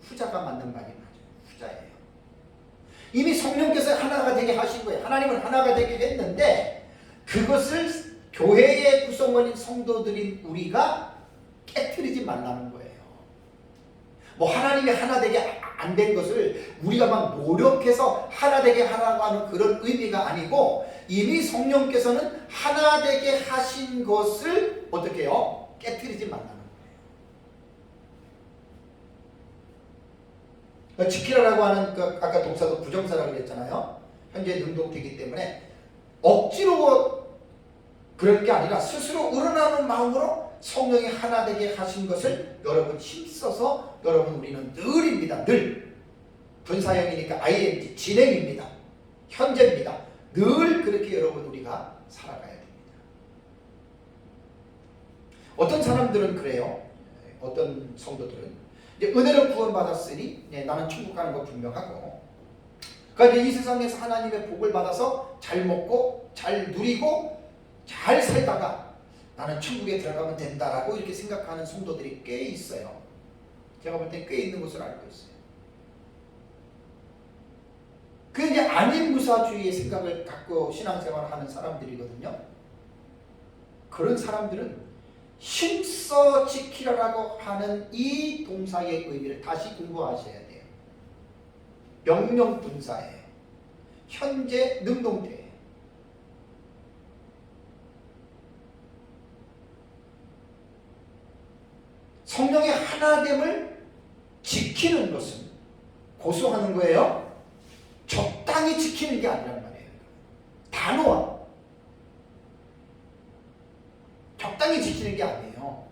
후자가 맞는 말이 맞아요. 후자예요. 이미 성령께서 하나가 되게 하신 거예요. 하나님은 하나가 되게 했는데 그것을 교회의 구성원인 성도들인 우리가 깨트리지 말라는 거예요. 뭐 하나님이 하나 되게 안 된 것을 우리가 막 노력해서 하나 되게 하라고 하는 그런 의미가 아니고 이미 성령께서는 하나 되게 하신 것을 어떻게 해요? 깨트리지 말라는 거예요. 지키라라고 하는 그 아까 동사도 부정사라고 그랬잖아요. 현재 능동태이기 때문에 억지로 그럴 게 아니라 스스로 우러나는 마음으로 성령이 하나 되게 하신 것을 여러분 힘써서 여러분 우리는 늘입니다. 늘. 분사형이니까 ing 진행입니다. 현재입니다. 늘 그렇게 여러분 우리가 살아가야 됩니다. 어떤 사람들은 그래요. 어떤 성도들은 이제 은혜로 구원받았으니 나는 천국 가는 거 분명하고 그러니까 이 세상에서 하나님의 복을 받아서 잘 먹고 잘 누리고 잘 살다가 나는 천국에 들어가면 된다라고 이렇게 생각하는 성도들이 꽤 있어요. 제가 볼 때 꽤 있는 것으로 알고 있어요. 그게 이제 아닌 무사주의의 생각을 갖고 신앙생활을 하는 사람들이거든요. 그런 사람들은 힘써 지키라라고 하는 이 동사의 의미를 다시 공부하셔야 돼요. 명령 분사예요. 현재 능동태예요. 성령의 하나됨을 지키는 것은 고수하는 거예요. 적당히 지키는 게 아니란 말이에요. 단호한. 적당히 지키는 게 아니에요.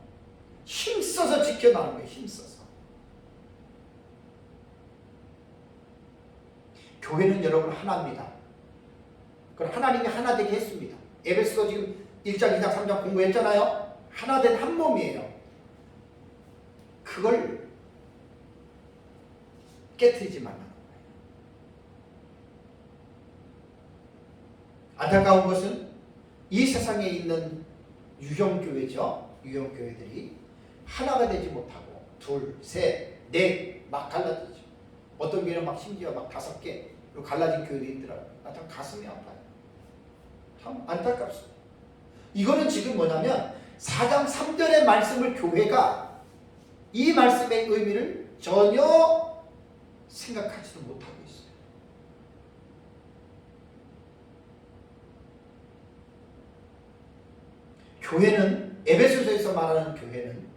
힘써서 지켜나가는 거예요. 힘써서. 교회는 여러분 하나입니다. 그럼 하나님이 하나 되게 했습니다. 에베소서 지금 1장, 2장, 3장 공부했잖아요. 하나 된 한 몸이에요. 그걸 깨트리지 말라는 거예요. 안타까운 것은 이 세상에 있는 유형교회죠. 유형교회들이 하나가 되지 못하고 둘, 셋, 넷 막 갈라지죠. 어떤 교회는 막 심지어 막 5개로 갈라진 교회도 있더라고요. 참 가슴이 아파요. 참 안타깝습니다. 이거는 지금 뭐냐면 4장 3절의 말씀을 교회가 이 말씀의 의미를 전혀 생각하지도 못하고 있어요. 교회는, 에베소서에서 말하는 교회는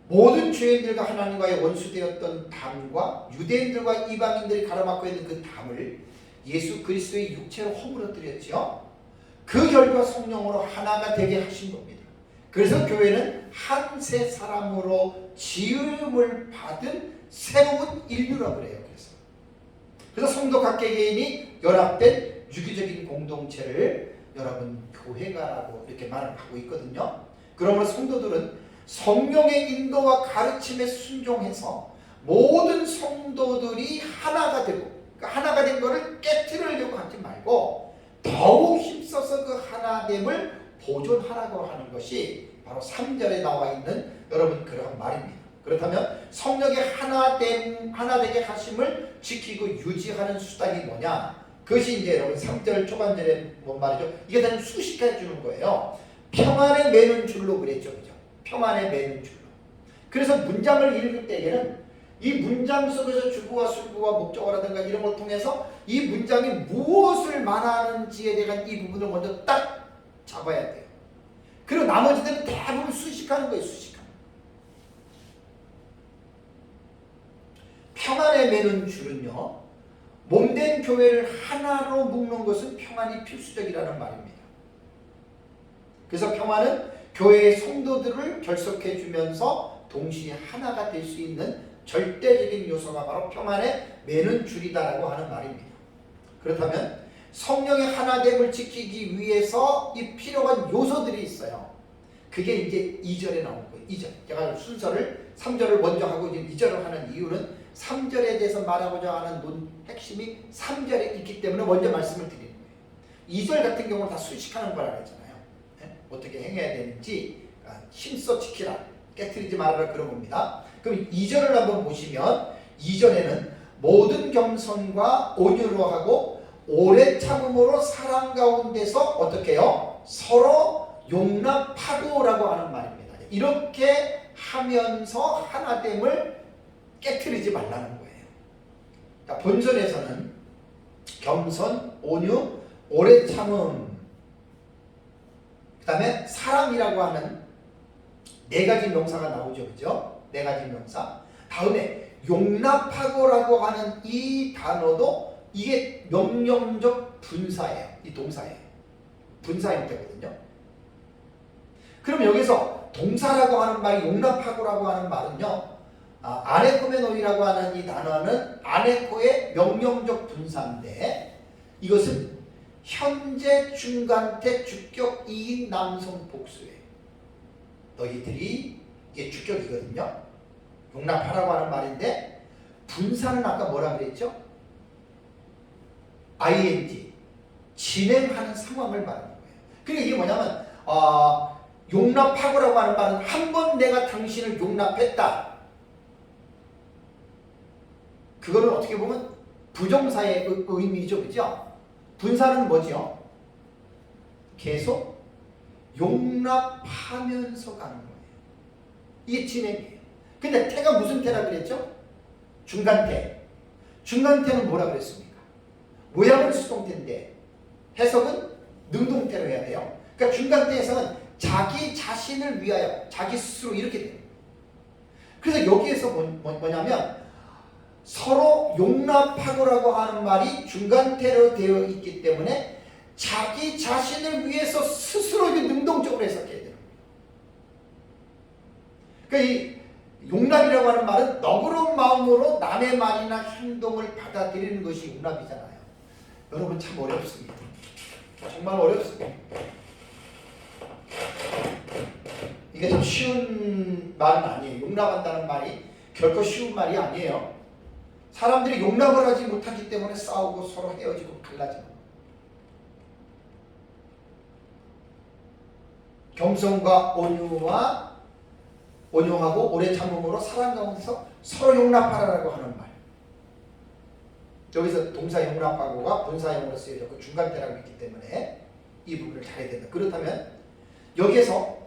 모든 죄인들과 하나님과의 원수되었던 담과 유대인들과 이방인들이 가로막고 있는 그 담을 예수 그리스도의 육체로 허물어뜨렸죠. 그 결과 성령으로 하나가 되게 하신 겁니다. 그래서 교회는 한 세 사람으로 지음을 받은 새로운 인류라고 그래요. 그래서 성도 각계 개인이 연합된 유기적인 공동체를 여러분 교회가라고 이렇게 말을 하고 있거든요. 그러므로 성도들은 성령의 인도와 가르침에 순종해서 모든 성도들이 하나가 되고, 하나가 된 것을 깨트리려고 하지 말고 더욱 힘써서 그 하나됨을 보존하라고 하는 것이 바로 3절에 나와 있는 여러분 그러한 말입니다. 그렇다면 성령의 하나 되게 하심을 지키고 유지하는 수단이 뭐냐? 그것이 이제 여러분 3절 초반절에 뭔 말이죠? 이게 다 수식해 주는 거예요. 평안에 매는 줄로 그랬죠. 그죠? 평안에 매는 줄로. 그래서 문장을 읽을 때에는 이 문장 속에서 주구와 술구와 목적어라든가 이런 걸 통해서 이 문장이 무엇을 말하는지에 대한 이 부분을 먼저 딱 잡아야 돼요. 그리고 나머지들은 대부분 수식하는 거예요. 수식하는. 평안에 매는 줄은요, 몸된 교회를 하나로 묶는 것은 평안이 필수적이라는 말입니다. 그래서 평안은 교회의 성도들을 결속해 주면서 동시에 하나가 될 수 있는 절대적인 요소가 바로 평안에 매는 줄이다라고 하는 말입니다. 그렇다면 성령의 하나됨을 지키기 위해서 이 필요한 요소들이 있어요. 그게 이제 2절에 나온 거예요. 2절. 제가 순서를 3절을 먼저 하고 이제 2절을 하는 이유는 3절에 대해서 말하고자 하는 핵심이 3절에 있기 때문에 먼저 말씀을 드리는 거예요. 2절 같은 경우는 다 수식하는 거라고 했잖아요. 어떻게 행해야 되는지 힘써 지키라, 깨트리지 말아라 그런 겁니다. 그럼 2절을 한번 보시면 2절에는 모든 겸손과 온유로 하고 오래 참음으로 사랑 가운데서 어떻게 해요? 서로 용납하고라고 하는 말입니다. 이렇게 하면서 하나됨을 깨트리지 말라는 거예요. 그러니까 본전에서는 겸손, 온유, 오래 참음, 그 다음에 사랑이라고 하는 4가지 명사가 나오죠. 그죠? 4가지 명사. 다음에 용납하고라고 하는 이 단어도 이게 명령적 분사예요. 이 동사예요. 분사 형태거든요. 그럼 여기서 동사라고 하는 말이 용납하고라고 하는 말은요, 아네코메노이라고 하는 이 단어는 아네코의 명령적 분사인데 이것은 현재 중간태 주격 2인 남성 복수예요. 너희들이, 이게 주격이거든요. 용납하라고 하는 말인데 분사는 아까 뭐라 그랬죠? ing, 진행하는 상황을 말하는 거예요. 그러니까 이게 뭐냐면 용납하고라고 하는 말은 한 번 내가 당신을 용납했다. 그거는 어떻게 보면 부정사의 의미죠. 그죠? 분사는 뭐죠? 계속 용납하면서 가는 거예요. 이게 진행이에요. 근데 태가 무슨 태라 그랬죠? 중간태. 중간태는 뭐라 그랬습니까? 모양은 수동태인데 해석은 능동태로 해야 돼요. 그러니까 중간태 해석은 자기 자신을 위하여, 자기 스스로 이렇게 돼요. 그래서 여기에서 뭐냐면 서로 용납하고라고 하는 말이 중간태로 되어 있기 때문에 자기 자신을 위해서 스스로 능동적으로 해석해야 돼요. 그러니까 이 용납이라고 하는 말은 너그러운 마음으로 남의 말이나 행동을 받아들이는 것이 용납이잖아요. 여러분 참 어렵습니다. 정말 어렵습니다. 이게 참 쉬운 말은 아니에요. 용납한다는 말이 결코 쉬운 말이 아니에요. 사람들이 용납을 하지 못하기 때문에 싸우고 서로 헤어지고 갈라지고. 겸손과 온유하고 오래 참음으로 사랑 가운데서 서로 용납하라라고 하는 말. 여기서 동사 용납하고가 본사형으로 쓰여졌고 중간태라고 있기 때문에 이 부분을 잘해야 된다. 그렇다면 여기에서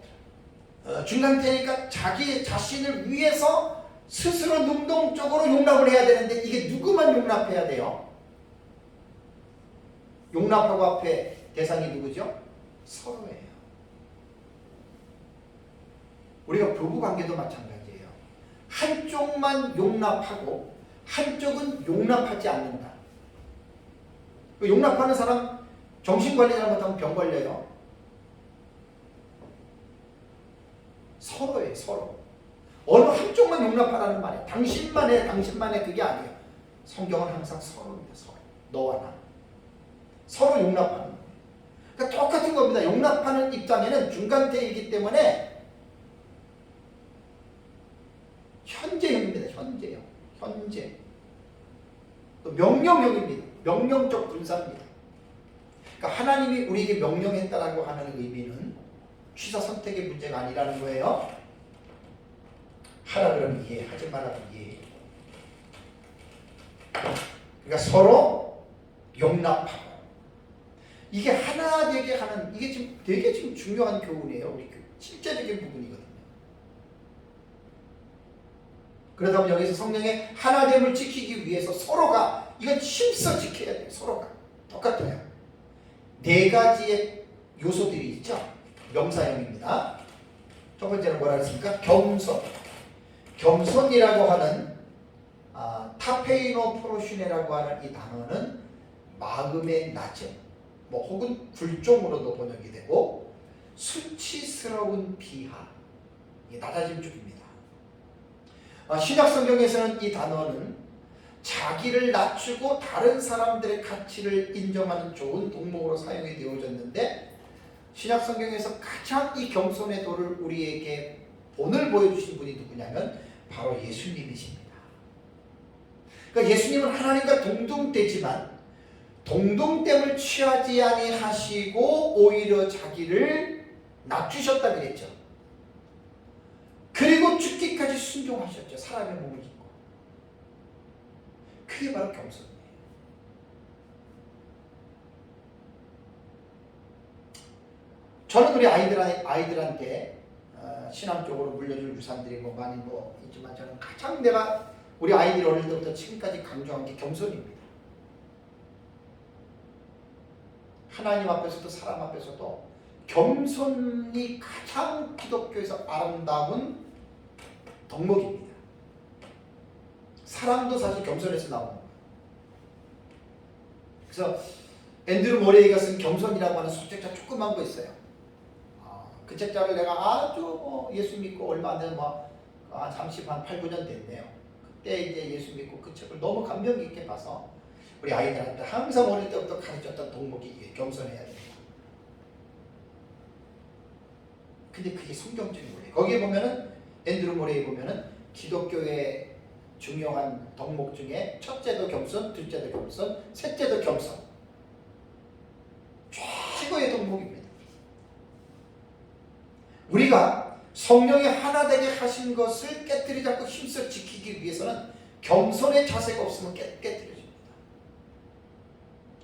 중간태니까 자기 자신을 위해서 스스로 능동적으로 용납을 해야 되는데 이게 누구만 용납해야 돼요? 용납하고 앞에 대상이 누구죠? 서로예요. 우리가 부부관계도 마찬가지예요. 한쪽만 용납하고 한쪽은 용납하지 않는다. 용납하는 사람 정신관리 잘못하면 병 걸려요. 서로예요. 서로. 어느 한쪽만 용납하라는 말이에요. 당신만 해. 당신만 해. 그게 아니에요. 성경은 항상 서로입니다. 서로. 너와 나. 서로 용납하는 거예요. 그러니까 똑같은 겁니다. 용납하는 입장에는 중간태이기 때문에 현재형입니다. 현재형. 현재. 또 명령형입니다. 명령적 분사입니다. 그러니까 하나님이 우리에게 명령했다라고 하는 의미는 취사 선택의 문제가 아니라는 거예요. 하라 그러면 이해, 하지 말라 그러면 이해. 그러니까 서로 용납하고 이게 하나 되게 하는 이게 지금 되게 지금 중요한 교훈이에요. 우리 실제적인 부분이거든요. 그러다 보면 여기서 성령의 하나됨을 지키기 위해서 서로가 이건 힘써 지켜야 돼요. 서로가 똑같아요. 네 가지의 요소들이 있죠. 명사형입니다. 첫 번째는 뭐라 그랬습니까? 겸손. 겸손이라고 하는 타페이노 프로슈네라고 하는 이 단어는 마음의 낮음, 뭐 혹은 굴종으로도 번역이 되고 수치스러운 비하, 이게 낮아짐 쪽입니다. 신약 성경에서는 이 단어는 자기를 낮추고 다른 사람들의 가치를 인정하는 좋은 동목으로 사용이 되어졌는데 신약 성경에서 가장 이 겸손의 도를 우리에게 본을 보여주신 분이 누구냐면 바로 예수님이십니다. 그러니까 예수님은 하나님과 동등되지만 동등됨을 취하지 아니하시고 오히려 자기를 낮추셨다 그랬죠. 그리고 죽기까지 순종하셨죠. 사람의 몸을 입고. 그게 바로 겸손이에요. 저는 우리 아이들한테 신앙 쪽으로 물려줄 유산들이 뭐 많이 뭐 있지만 저는 가장 내가 우리 아이들이 어릴 때부터 지금까지 강조한 게 겸손입니다. 하나님 앞에서도 사람 앞에서도 겸손이 가장 기독교에서 아름다운 덕목입니다. 사람도 사실 겸손에서 나오는 거예요. 그래서 앤드류 모레이가 쓴 겸손이라고 하는 소책자 조그만 거 있어요. 그 책자를 내가 아주 예수 믿고 얼마 안 되는 잠시 한 8, 9년 됐네요. 그때 이제 예수 믿고 그 책을 너무 감명 깊게 봐서 우리 아이들한테 항상 어릴 때부터 가르쳤던 덕목이 겸손해야 됩니다. 근데 그게 성경적인 거예요. 거기에 보면은 앤드류 모레이 보면은 기독교의 중요한 덕목 중에 첫째도 겸손, 둘째도 겸손, 셋째도 겸손. 최고의 덕목입니다. 우리가 성령이 하나 되게 하신 것을 깨뜨리지 않고 힘써 지키기 위해서는 겸손의 자세가 없으면 깨뜨려집니다.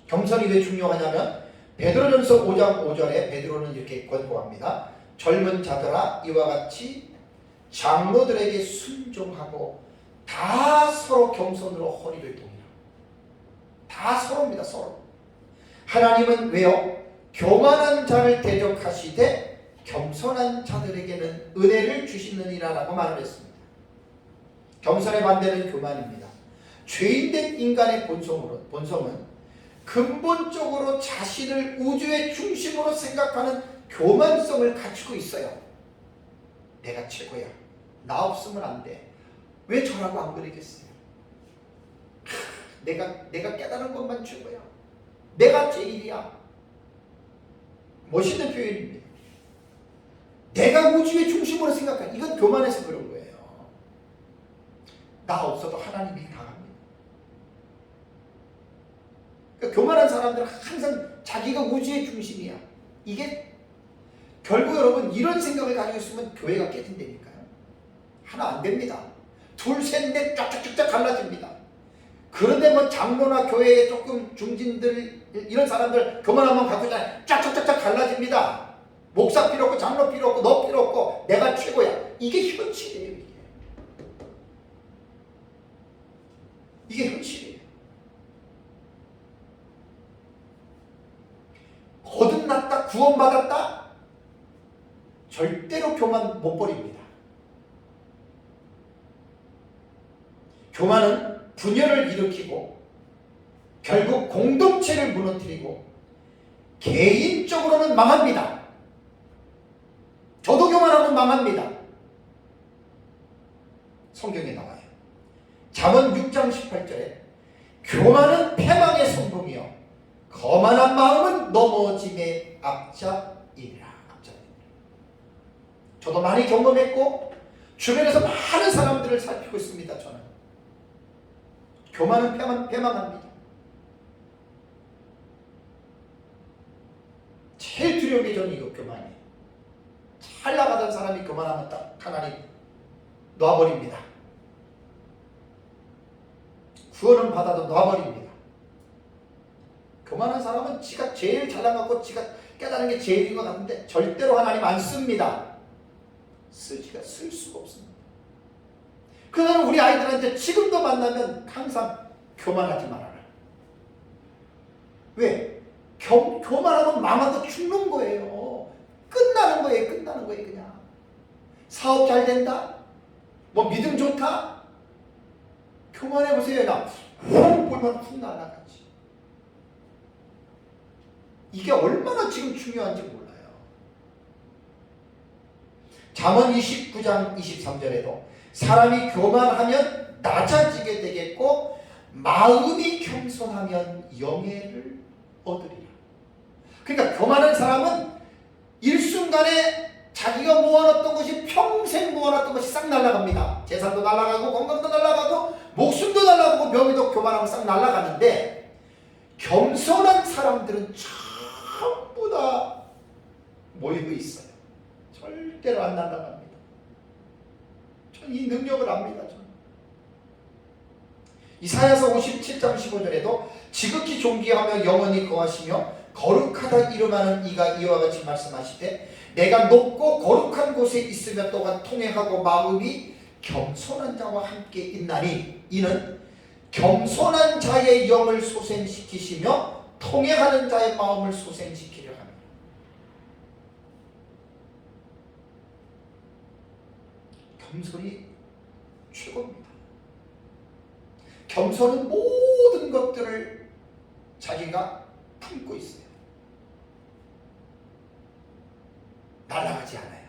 겸손이 왜 중요하냐면 베드로전서 5장 5절에 베드로는 이렇게 권고합니다. 젊은 자들아 이와 같이 장로들에게 순종하고 다 서로 겸손으로 허리를 동이라. 다 서로입니다. 서로. 하나님은 왜요? 교만한 자를 대적하시되 겸손한 자들에게는 은혜를 주시느니라라고 말을 했습니다. 겸손의 반대는 교만입니다. 죄인된 인간의 본성은 근본적으로 자신을 우주의 중심으로 생각하는 교만성을 갖추고 있어요. 내가 최고야. 나 없으면 안 돼. 왜 저라고 안 그러겠어요? 내가 깨달은 것만 최고야. 내가 제일이야. 멋있는 표현입니다. 내가 우주의 중심으로 생각한 이건 교만해서 그런 거예요. 나 없어도 하나님이 다 합니다. 그러니까 교만한 사람들은 항상 자기가 우주의 중심이야. 이게 결국 여러분 이런 생각을 가지고 있으면 교회가 깨진다니까요. 하나 안 됩니다. 둘, 셋, 넷 쫙쫙쫙쫙 갈라집니다. 그런데 뭐 장로나 교회에 조금 중진들 이런 사람들 교만 한번 갖고 있잖아요. 쫙쫙쫙쫙 갈라집니다. 목사 필요 없고 장로 필요 없고 너 필요 없고 내가 최고야. 이게 현실이에요. 이게 현실이에요. 거듭났다 구원받았다 절대로 교만 못 버립니다. 교만은 분열을 일으키고 결국 공동체를 무너뜨리고 개인적으로는 망합니다. 저도 교만하면 망합니다. 성경에 나와요. 잠언 6장 18절에 교만은 패망의 선봉이요 거만한 마음은 넘어짐의 앞잡이니라. 저도 많이 경험했고 주변에서 많은 사람들을 살피고 있습니다. 저는 교만은 패망합니다. 제일 두려운 게 저는 이거 교만이에요. 잘 나가던 사람이 교만하면 딱 하나님 놔버립니다. 구원은 받아도 놔버립니다. 교만한 사람은 지가 제일 잘 나가고 지가 깨달은 게 제일인 것 같은데 절대로 하나님 안 씁니다. 쓸 수가 없습니다. 그러나 우리 아이들한테 지금도 만나면 항상 교만하지 말아라. 왜? 교만하면 망하고 죽는 거예요. 끝나는 거예요. 그냥. 사업 잘 된다? 뭐 믿음 좋다? 교만해보세요. 나 훅 볼만 훅 날아가지. 이게 얼마나 지금 중요한지 몰라요. 잠언 29장 23절에도 사람이 교만하면 낮아지게 되겠고 마음이 겸손하면 영예를 얻으리라. 그러니까 교만한 사람은 일순간에 자기가 모아놨던 것이 평생 모아놨던 것이 싹 날아갑니다. 재산도 날아가고 건강도 날아가고 목숨도 날아가고 명예도 교만하면 싹 날아가는데 겸손한 사람들은 전부 다 모이고 있어요. 절대로 안 날아갑니다. 전 이 능력을 압니다. 저는. 이사야서 57장 15절에도 지극히 존귀하며 영원히 거하시며 거룩하다 이름하는 이가 이와 같이 말씀하시되 내가 높고 거룩한 곳에 있으며 또한 통행하고 마음이 겸손한 자와 함께 있나니 이는 겸손한 자의 영을 소생시키시며 통행하는 자의 마음을 소생시키려 합니다. 겸손이 최고입니다. 겸손은 모든 것들을 자기가 품고 있어요. 날아가지 않아요.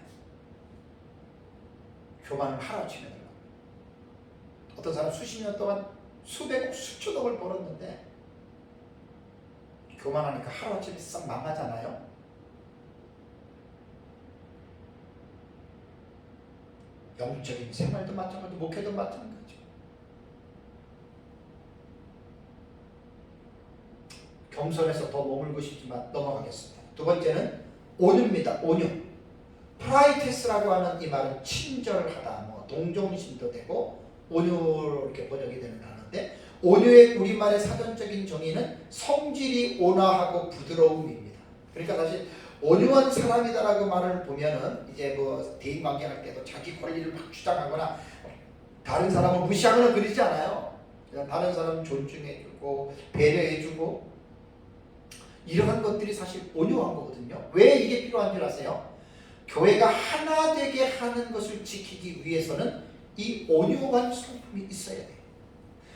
교만은 하루아침에 날아가요. 어떤 사람 수십 년 동안 수백억 수천억을 벌었는데 교만하니까 하루아침에 싹 망하잖아요. 영적인 생활도 마찬가지, 목회도 마찬가지. 겸손해서 더 머물고 싶지만 넘어가겠습니다. 두 번째는 온유입니다. 온유. 프라이테스라고 하는 이 말은 친절하다, 뭐 동정심도 되고 온유로 이렇게 번역이 되는 단어인데 온유의 우리말의 사전적인 정의는 성질이 온화하고 부드러움입니다. 그러니까 사실 온유한 사람이다라고 말을 보면은 이제 뭐 대인 관계할 때도 자기 권리를 막 주장하거나 다른 사람을 무시하거나 그러지 않아요. 그냥 다른 사람 존중해주고 배려해주고 이러한 것들이 사실 온유한 거거든요. 왜 이게 필요한 줄 아세요? 교회가 하나 되게 하는 것을 지키기 위해서는 이 온유한 성품이 있어야 돼요.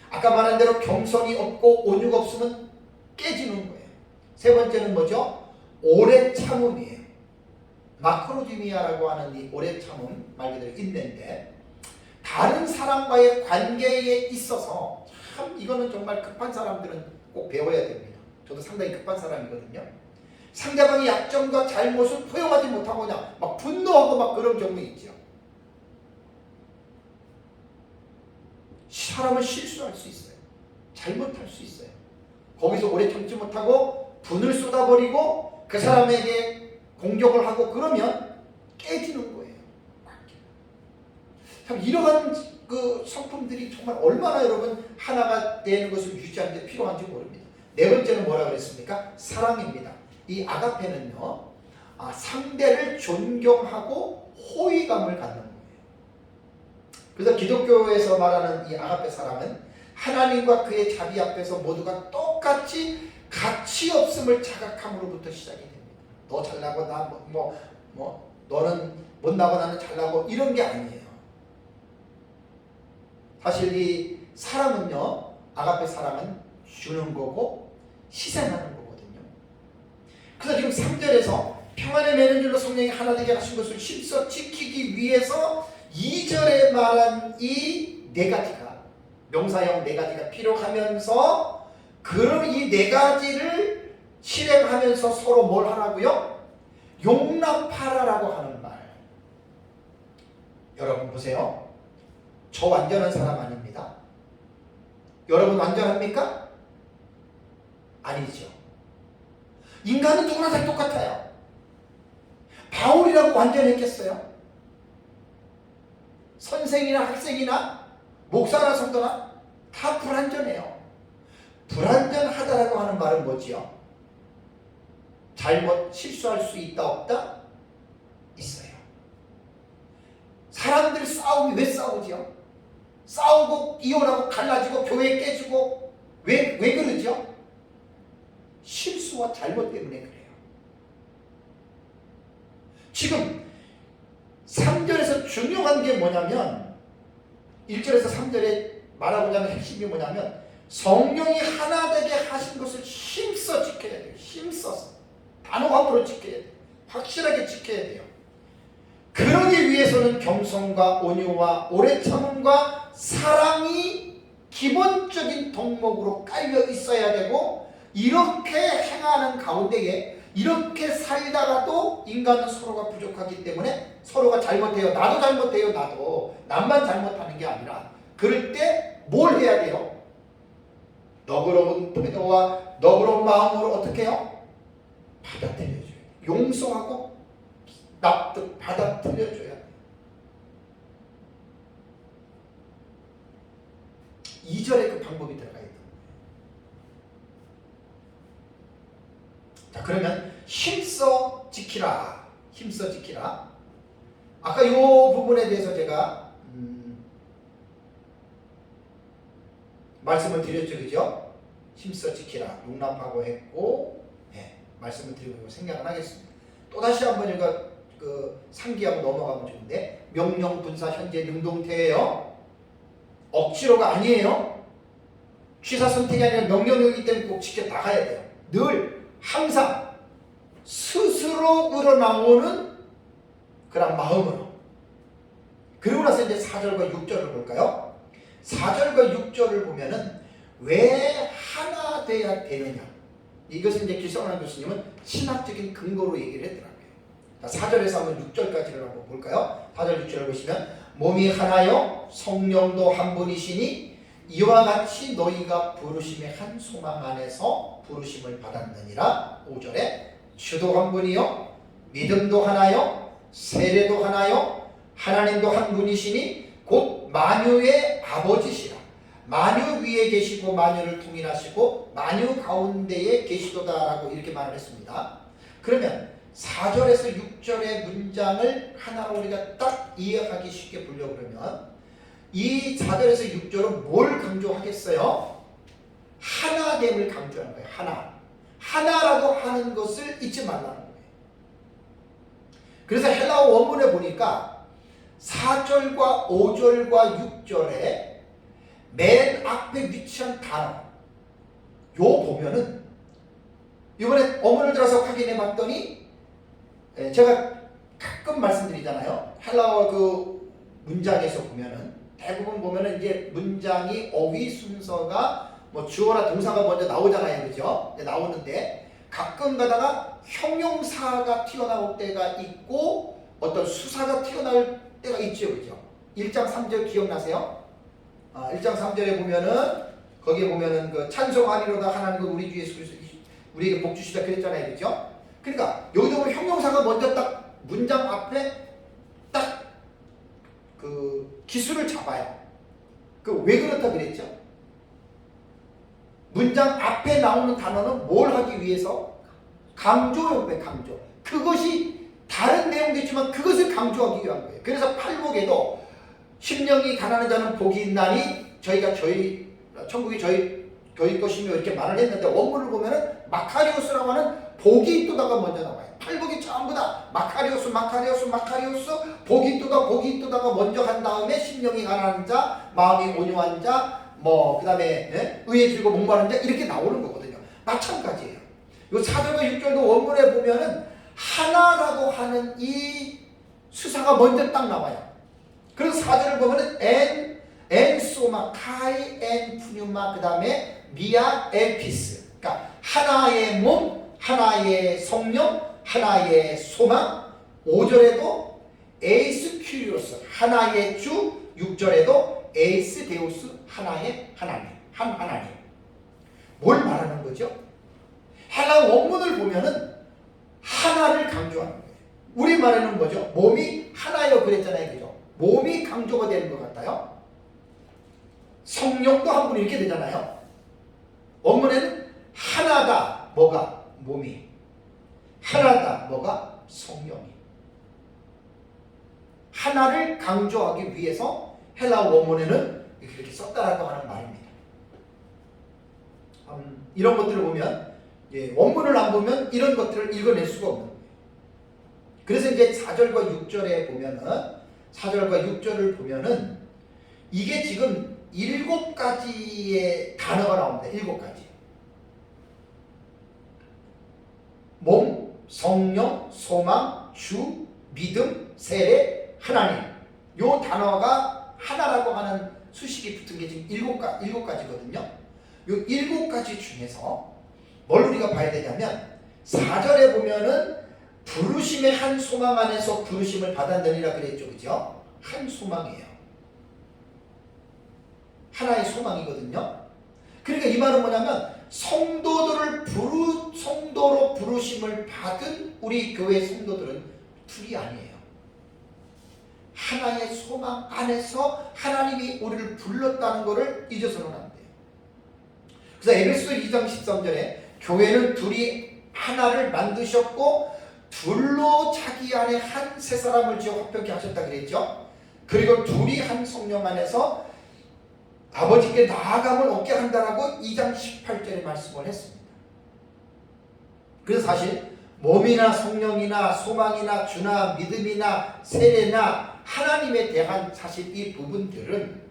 아까 말한 대로 겸손이 없고 온유가 없으면 깨지는 거예요. 세 번째는 뭐죠? 오래 참음이에요. 마크로디미아라고 하는 이 오래 참음 말 그대로 인내인데 다른 사람과의 관계에 있어서 참 이거는 정말 급한 사람들은 꼭 배워야 됩니다. 저도 상당히 급한 사람이거든요. 상대방의 약점과 잘못을 포용하지 못하고 그냥 막 분노하고 막 그런 경우 있죠. 사람은 실수할 수 있어요. 잘못할 수 있어요. 거기서 오래 참지 못하고 분을 쏟아버리고 그 사람에게 공격을 하고 그러면 깨지는 거예요. 참 이러한 그 성품들이 정말 얼마나 여러분 하나가 되는 것을 유지하는 데 필요한지 모릅니다. 네 번째는 뭐라 그랬습니까? 사랑입니다. 이 아가페는요, 상대를 존경하고 호의감을 갖는 거예요. 그래서 기독교에서 말하는 이 아가페 사랑은 하나님과 그의 자비 앞에서 모두가 똑같이 가치 없음을 자각함으로부터 시작이 됩니다. 너 잘나고 나 너는 못나고 나는 잘나고 이런 게 아니에요. 사실 이 사랑은요, 아가페 사랑은 주는 거고 희생하는 거거든요. 그래서 지금 3절에서 평안의 매는 줄로 성령이 하나 되게 하신 것을 힘써 지키기 위해서 2절에 말한 이 네 가지가, 명사형 네 가지가 필요하면서, 그럼 이 네 가지를 실행하면서 서로 뭘 하라고요? 용납하라라고 하는 말. 여러분 보세요. 저 완전한 사람 아닙니다. 여러분 완전합니까? 아니죠. 인간은 누구나 다 똑같아요. 바울이라고 완전했겠어요? 선생이나 학생이나 목사나 성도나 다 불완전해요. 불완전하다라고 하는 말은 뭐지요? 잘못 실수할 수 있다 없다? 있어요. 사람들 싸움이 왜 싸우지요? 싸우고 이혼하고 갈라지고 교회 깨지고 왜 그러죠? 실수와 잘못 때문에 그래요. 지금 3절에서 중요한 게 뭐냐면, 1절에서 3절에 말하고자 하는 핵심이 뭐냐면, 성령이 하나 되게 하신 것을 힘써 지켜야 돼요. 힘써서 단호함으로 지켜야 돼요. 확실하게 지켜야 돼요. 그러기 위해서는 겸손과 온유와 오래 참음과 사랑이 기본적인 덕목으로 깔려 있어야 되고, 이렇게 행하는 가운데에 이렇게 살다가도 인간은 서로가 부족하기 때문에 서로가 잘못해요. 나도 잘못해요. 남만 잘못하는 게 아니라, 그럴 때 뭘 해야 돼요? 너그러운 태도와 너그러운 마음으로 어떻게 해요? 받아들여줘요. 용서하고 납득 받아들여줘야 돼요. 2절에 그 방법이 들어가 있는 거예요. 자, 그러면 힘써 지키라. 힘써 지키라. 아까 이 부분에 대해서 제가 말씀을 드렸죠, 그죠? 힘써 지키라. 용납하고 했고, 말씀을 드리고 생각을 하겠습니다. 또 다시 한번 제가 상기하고 넘어가면 좋은데, 명령 분사 현재 능동태예요. 억지로가 아니에요. 취사 선택이 아니라 명령이기 때문에 꼭 지켜 나가야 돼요. 늘 항상 스스로 우러나오는 그런 마음으로. 그리고 나서 이제 4절과 6절을 볼까요? 4절과 6절을 보면은 왜 하나 돼야 되느냐, 이것은 이제 기성환 교수님은 신학적인 근거로 얘기를 했더라고요. 4절에서 한번 6절까지를 한번 볼까요? 4절 6절을 보시면, 몸이 하나요 성령도 한 분이시니 이와 같이 너희가 부르심의 한 소망 안에서 부르심을 받았느니라. 5절에 주도 한 분이요 믿음도 하나요 세례도 하나요 하나님도 한 분이시니 곧 만유의 아버지시라. 만유 위에 계시고 만유를 통일하시고 만유 가운데에 계시도다라고 이렇게 말을 했습니다. 그러면 4절에서 6절의 문장을 하나로 우리가 딱 이해하기 쉽게 보려고 그러면, 이 4절에서 6절은 뭘 강조하겠어요? 하나됨을 강조하는 거예요. 하나라고 하는 것을 잊지 말라는 거예요. 그래서 헬라어 원문에 보니까 4절과 5절과 6절에 맨 앞에 위치한 단어, 요 보면은 이번에 어문을 들어서 확인해 봤더니, 제가 가끔 말씀드리잖아요. 헬라어 그 문장에서 보면은 대부분 보면은 이제 문장이 어휘 순서가 뭐 주어나 동사가 먼저 나오잖아요, 그죠? 나오는데 가끔 가다가 형용사가 튀어나올 때가 있고 어떤 수사가 튀어나올 때가 있죠, 그죠? 1장 3절 기억나세요? 1장 3절에 보면은 거기에 보면은 그 찬송하리로다 하나님은 우리 주 예수 그리스도 우리에게 복 주시다 그랬잖아요, 그죠? 그러니까 여기도 보면 형용사가 먼저 딱 문장 앞에 딱 그 기술을 잡아요. 그 왜 그렇다 그랬죠? 문장 앞에 나오는 단어는 뭘 하기 위해서? 강조요, 왜 강조? 그것이 다른 내용도 있지만 그것을 강조하기 위한 거예요. 그래서 팔복에도 심령이 가난한 자는 복이 있나니 저희가 천국이 저희 것이며 이렇게 말을 했는데 원문을 보면은 마카리오스라고 하는 복이 있도다가 먼저 나와요. 팔복이 전부 다 마카리오스 복이 있도다가 먼저 간 다음에 심령이 가난한 자, 마음이 온유한 자, 그 다음에 의에 질고 목마른 자 이렇게 나오는 거거든요. 마찬가지예요. 요 4절과 6절도 원문에 보면은 하나라고 하는 이 수사가 먼저 딱 나와요. 그래서 4절을 보면은 엔 소마 카이 엔 푸뉴마 그 다음에 미아 에피스, 그러니까 하나의 몸, 하나의 성령, 하나의 소망. 5절에도 에이스 큐리오스 하나의 주, 6절에도 에이스 데우스 하나의 하나님, 한 하나님. 뭘 말하는 거죠? 헬라 원문을 보면은 하나를 강조하는 거예요. 우리말에는 뭐죠? 몸이 하나여 그랬잖아요, 그죠? 몸이 강조가 되는 것 같아요. 성령도 한 분 이렇게 되잖아요. 원문에는 하나다, 뭐가? 몸이. 하나다, 뭐가? 성령이. 하나를 강조하기 위해서 헬라 원문에는 이렇게 썼다라고 하는 말입니다. 이런 것들을 보면 원문을 안 보면 이런 것들을 읽어낼 수가 없는 거예요. 그래서 이제 4절과 6절에 보면은 4절과 6절을 보면은 이게 지금 7가지의 단어가 나옵니다. 7가지. 몸, 성령, 소망, 주, 믿음, 세례, 하나님. 요 단어가 하나라고 하는 수식이 붙은 게 지금 7가지거든요. 요 7가지 중에서 뭘 우리가 봐야 되냐면 4절에 보면은 부르심의 한 소망 안에서 부르심을 받았느니라 그랬죠. 그죠? 한 소망이에요. 하나의 소망이거든요. 그러니까 이 말은 뭐냐면 성도로 부르심을 받은 우리 교회 성도들은 둘이 아니에요. 하나의 소망 안에서 하나님이 우리를 불렀다는 것을 잊어서는 안 돼요. 그래서 에베소 2장 13절에 교회는 둘이 하나를 만드셨고 둘로 자기 안에 한 세 사람을 지어 화평케 하셨다 그랬죠. 그리고 둘이 한 성령 안에서 아버지께 나아감을 얻게 한다라고 2장 18절에 말씀을 했습니다. 그래서 사실 몸이나 성령이나 소망이나 주나 믿음이나 세례나 하나님에 대한 사실 이 부분들은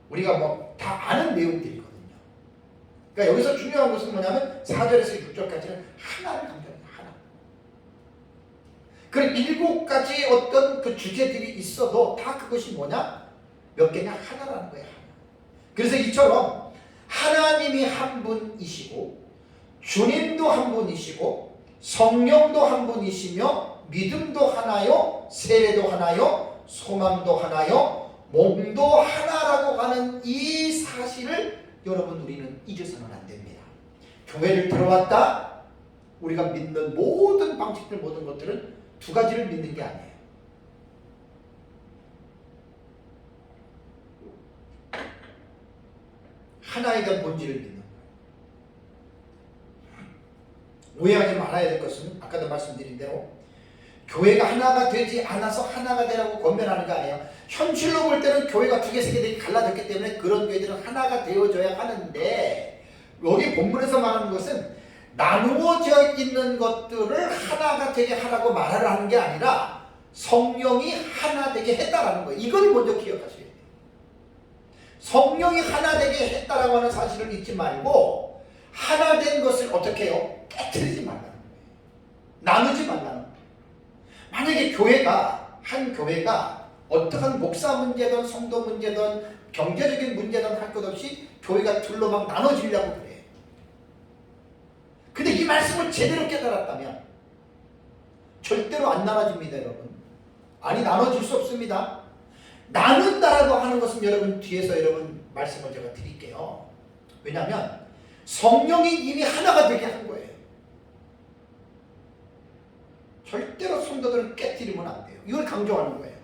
우리가 다 아는 내용들이거든요. 그러니까 여기서 중요한 것은 뭐냐면 4절에서 6절까지는 하나를 강조합니다. 하나. 그럼 7가지 어떤 그 주제들이 있어도 다 그것이 뭐냐? 몇 개냐? 하나라는 거예요. 그래서 이처럼 하나님이 한 분이시고 주님도 한 분이시고 성령도 한 분이시며 믿음도 하나요, 세례도 하나요, 소망도 하나요, 몸도 하나라고 하는 이 사실을 여러분 우리는 잊어서는 안 됩니다. 교회를 들어왔다, 우리가 믿는 모든 방식들 모든 것들은 두 가지를 믿는 게 아니에요. 하나에 대한 본질을 믿는 거예요. 오해하지 말아야 될 것은 아까도 말씀드린 대로 교회가 하나가 되지 않아서 하나가 되라고 권면하는 거 아니에요. 현실로 볼 때는 교회가 두 개, 세 개들이 갈라졌기 때문에 그런 교회들은 하나가 되어져야 하는데 여기 본문에서 말하는 것은 나누어져 있는 것들을 하나가 되게 하라고 말을 하는 게 아니라 성령이 하나 되게 했다라는 거예요. 이걸 먼저 기억하셔야 돼요. 성령이 하나 되게 했다라고 하는 사실을 잊지 말고 하나 된 것을 어떻게 해요? 깨트리지 말라는 거예요. 나누지 말라는 거예요. 만약에 한 교회가 어떠한 목사 문제든 성도 문제든 경제적인 문제든 할 것 없이 교회가 둘로 막 나눠지려고 그래요. 근데 이 말씀을 제대로 깨달았다면 절대로 안 나눠집니다, 여러분. 아니, 나눠질 수 없습니다. 나눈다라고 하는 것은 여러분 뒤에서 여러분 말씀을 제가 드릴게요. 왜냐하면 성령이 이미 하나가 되게 한 거예요. 절대로 성도들은 깨뜨리면 안 돼요. 이걸 강조하는 거예요.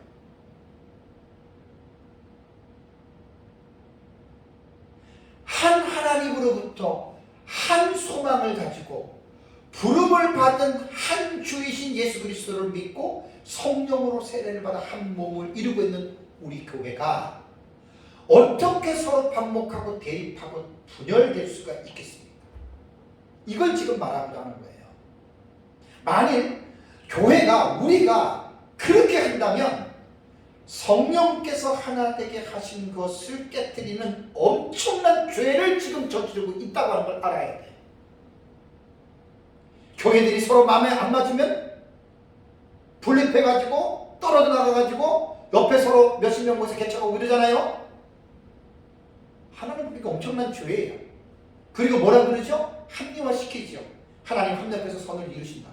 한 하나님으로부터 한 소망을 가지고 부름을 받은 한 주이신 예수 그리스도를 믿고 성령으로 세례를 받아 한 몸을 이루고 있는 우리 교회가 어떻게 서로 반목하고 대립하고 분열될 수가 있겠습니까? 이걸 지금 말하고자 하는 거예요. 만일 교회가 우리가 그렇게 한다면 성령께서 하나 되게 하신 것을 깨뜨리는 엄청난 죄를 지금 저지르고 있다고 하는 걸 알아야 돼요. 교회들이 서로 마음에 안 맞으면 분립해가지고 떨어져 나가가지고 옆에 서로 몇십 명 모여서 개척하고 이러잖아요. 하나님 보니까 엄청난 죄예요. 그리고 뭐라 그러죠? 합리화시키죠. 하나님 합력해서 선을 이루신다.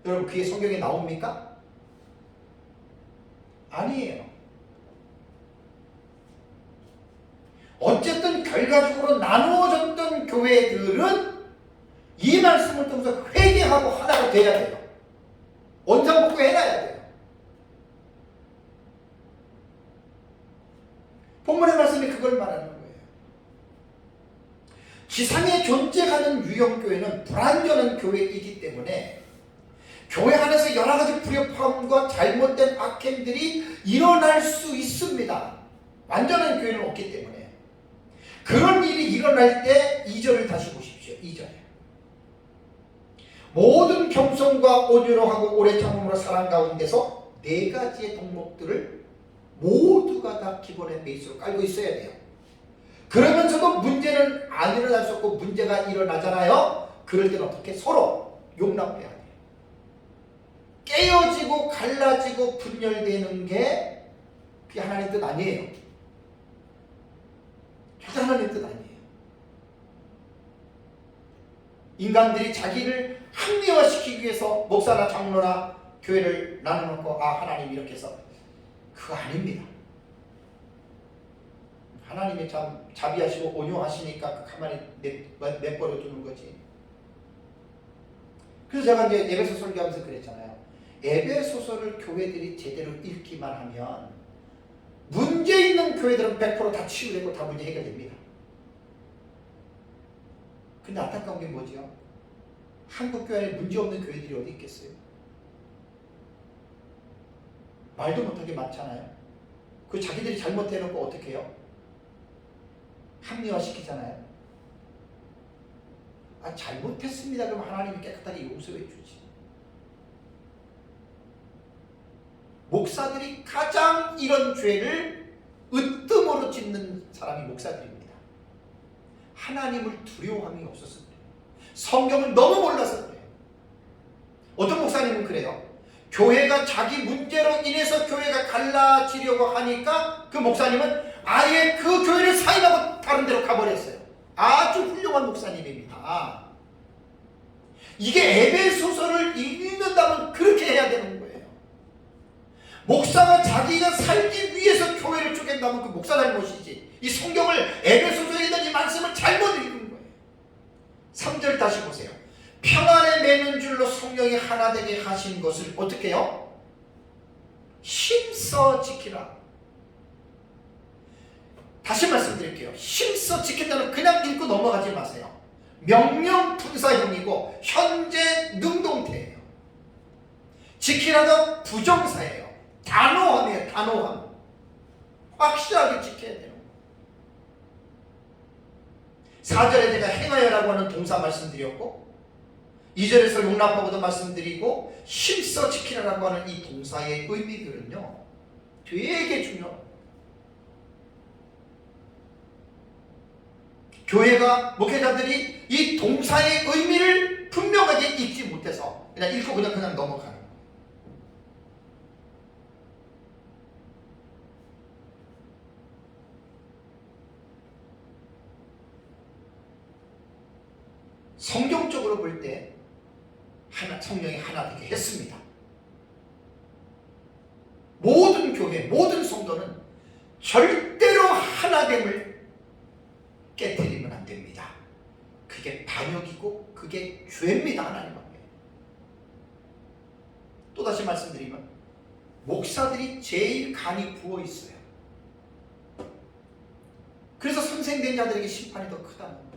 여러분 그게 성경에 나옵니까? 아니에요. 어쨌든 결과적으로 나누어졌던 교회들은 이 말씀을 통해서 회개하고 하나가 돼야 돼요. 원상복구해놔야 돼요. 본문의 말씀이 그걸 말하는 거예요. 지상에 존재하는 유형교회는 불완전한 교회이기 때문에 교회 안에서 여러 가지 불협화음과 잘못된 악행들이 일어날 수 있습니다. 완전한 교회는 없기 때문에. 그런 일이 일어날 때 2절을 다시 보십시오. 2절에 모든 겸손과 온유로 하고 오래 참음으로 사랑 가운데서 4가지의 덕목들을 모두가 다 기본의 베이스로 깔고 있어야 돼요. 그러면서도 문제는 안 일어날 수 없고 문제가 일어나잖아요. 그럴 때는 어떻게? 서로 용납해야 돼요. 깨어지고 갈라지고 분열되는 게 그게 하나님 뜻 아니에요. 그게 하나님 뜻 아니에요. 인간들이 자기를 합리화시키기 위해서 목사나 장로나 교회를 나눠놓고 하나님 이렇게 해서 그거 아닙니다. 하나님이 참 자비하시고 온유하시니까 가만히 내버려 두는 거지. 그래서 제가 이제 에베소 설교하면서 그랬잖아요. 에베소서를 교회들이 제대로 읽기만 하면 문제 있는 교회들은 100% 다 치유되고 다 문제 해결됩니다. 근데 안타까운 게 뭐지요? 한국 교회에 문제 없는 교회들이 어디 있겠어요? 말도 못하게 많잖아요. 그 자기들이 잘못해놓고 어떻게 해요? 합리화시키잖아요. 잘못했습니다. 그럼 하나님이 깨끗하게 용서해 주지. 목사들이 가장 이런 죄를 으뜸으로 짓는 사람이 목사들입니다. 하나님을 두려워함이 없었을 때, 성경을 너무 몰라서 그래요. 어떤 목사님은 그래요. 교회가 자기 문제로 인해서 교회가 갈라지려고 하니까 그 목사님은 아예 그 교회를 사임하고 다른 데로 가버렸어요. 아주 훌륭한 목사님입니다. 이게 에베소서를 읽는다면 그렇게 해야 되는 거예요. 목사가 자기가 살기 위해서 교회를 쪼갠다면 그 목사 잘못이지. 이 성경을 에베소서에 있는 이 말씀을 잘못 읽은 거예요. 3절 다시 보세요. 평안에 매는 줄로 성령이 하나 되게 하신 것을 어떻게 해요? 힘써 지키라. 다시 말씀드릴게요. 힘써 지킨다는 그냥 읽고 넘어가지 마세요. 명령 분사형이고 현재 능동태예요. 지키라가 부정사예요. 단호함이에요. 단호함. 확실하게 지켜야 돼요. 4절에 제가 행하여라고 하는 동사 말씀드렸고 2절에서 용납하고도 말씀드리고 힘써 지키라라고 하는 이 동사의 의미들은요 되게 중요합니다. 교회가 목회자들이 이 동사의 의미를 분명하게 읽지 못해서 그냥 읽고 그냥 넘어가는 거예요. 성경적으로 볼 때 성령이 하나 되게 했습니다. 모든 교회, 모든 성도는 절대로 하나됨을 깨뜨리면 안 됩니다. 그게 반역이고 그게 죄입니다. 하나님 앞에. 또다시 말씀드리면 목사들이 제일 간이 부어 있어요. 그래서 선생된 자들에게 심판이 더 크다는 거예요.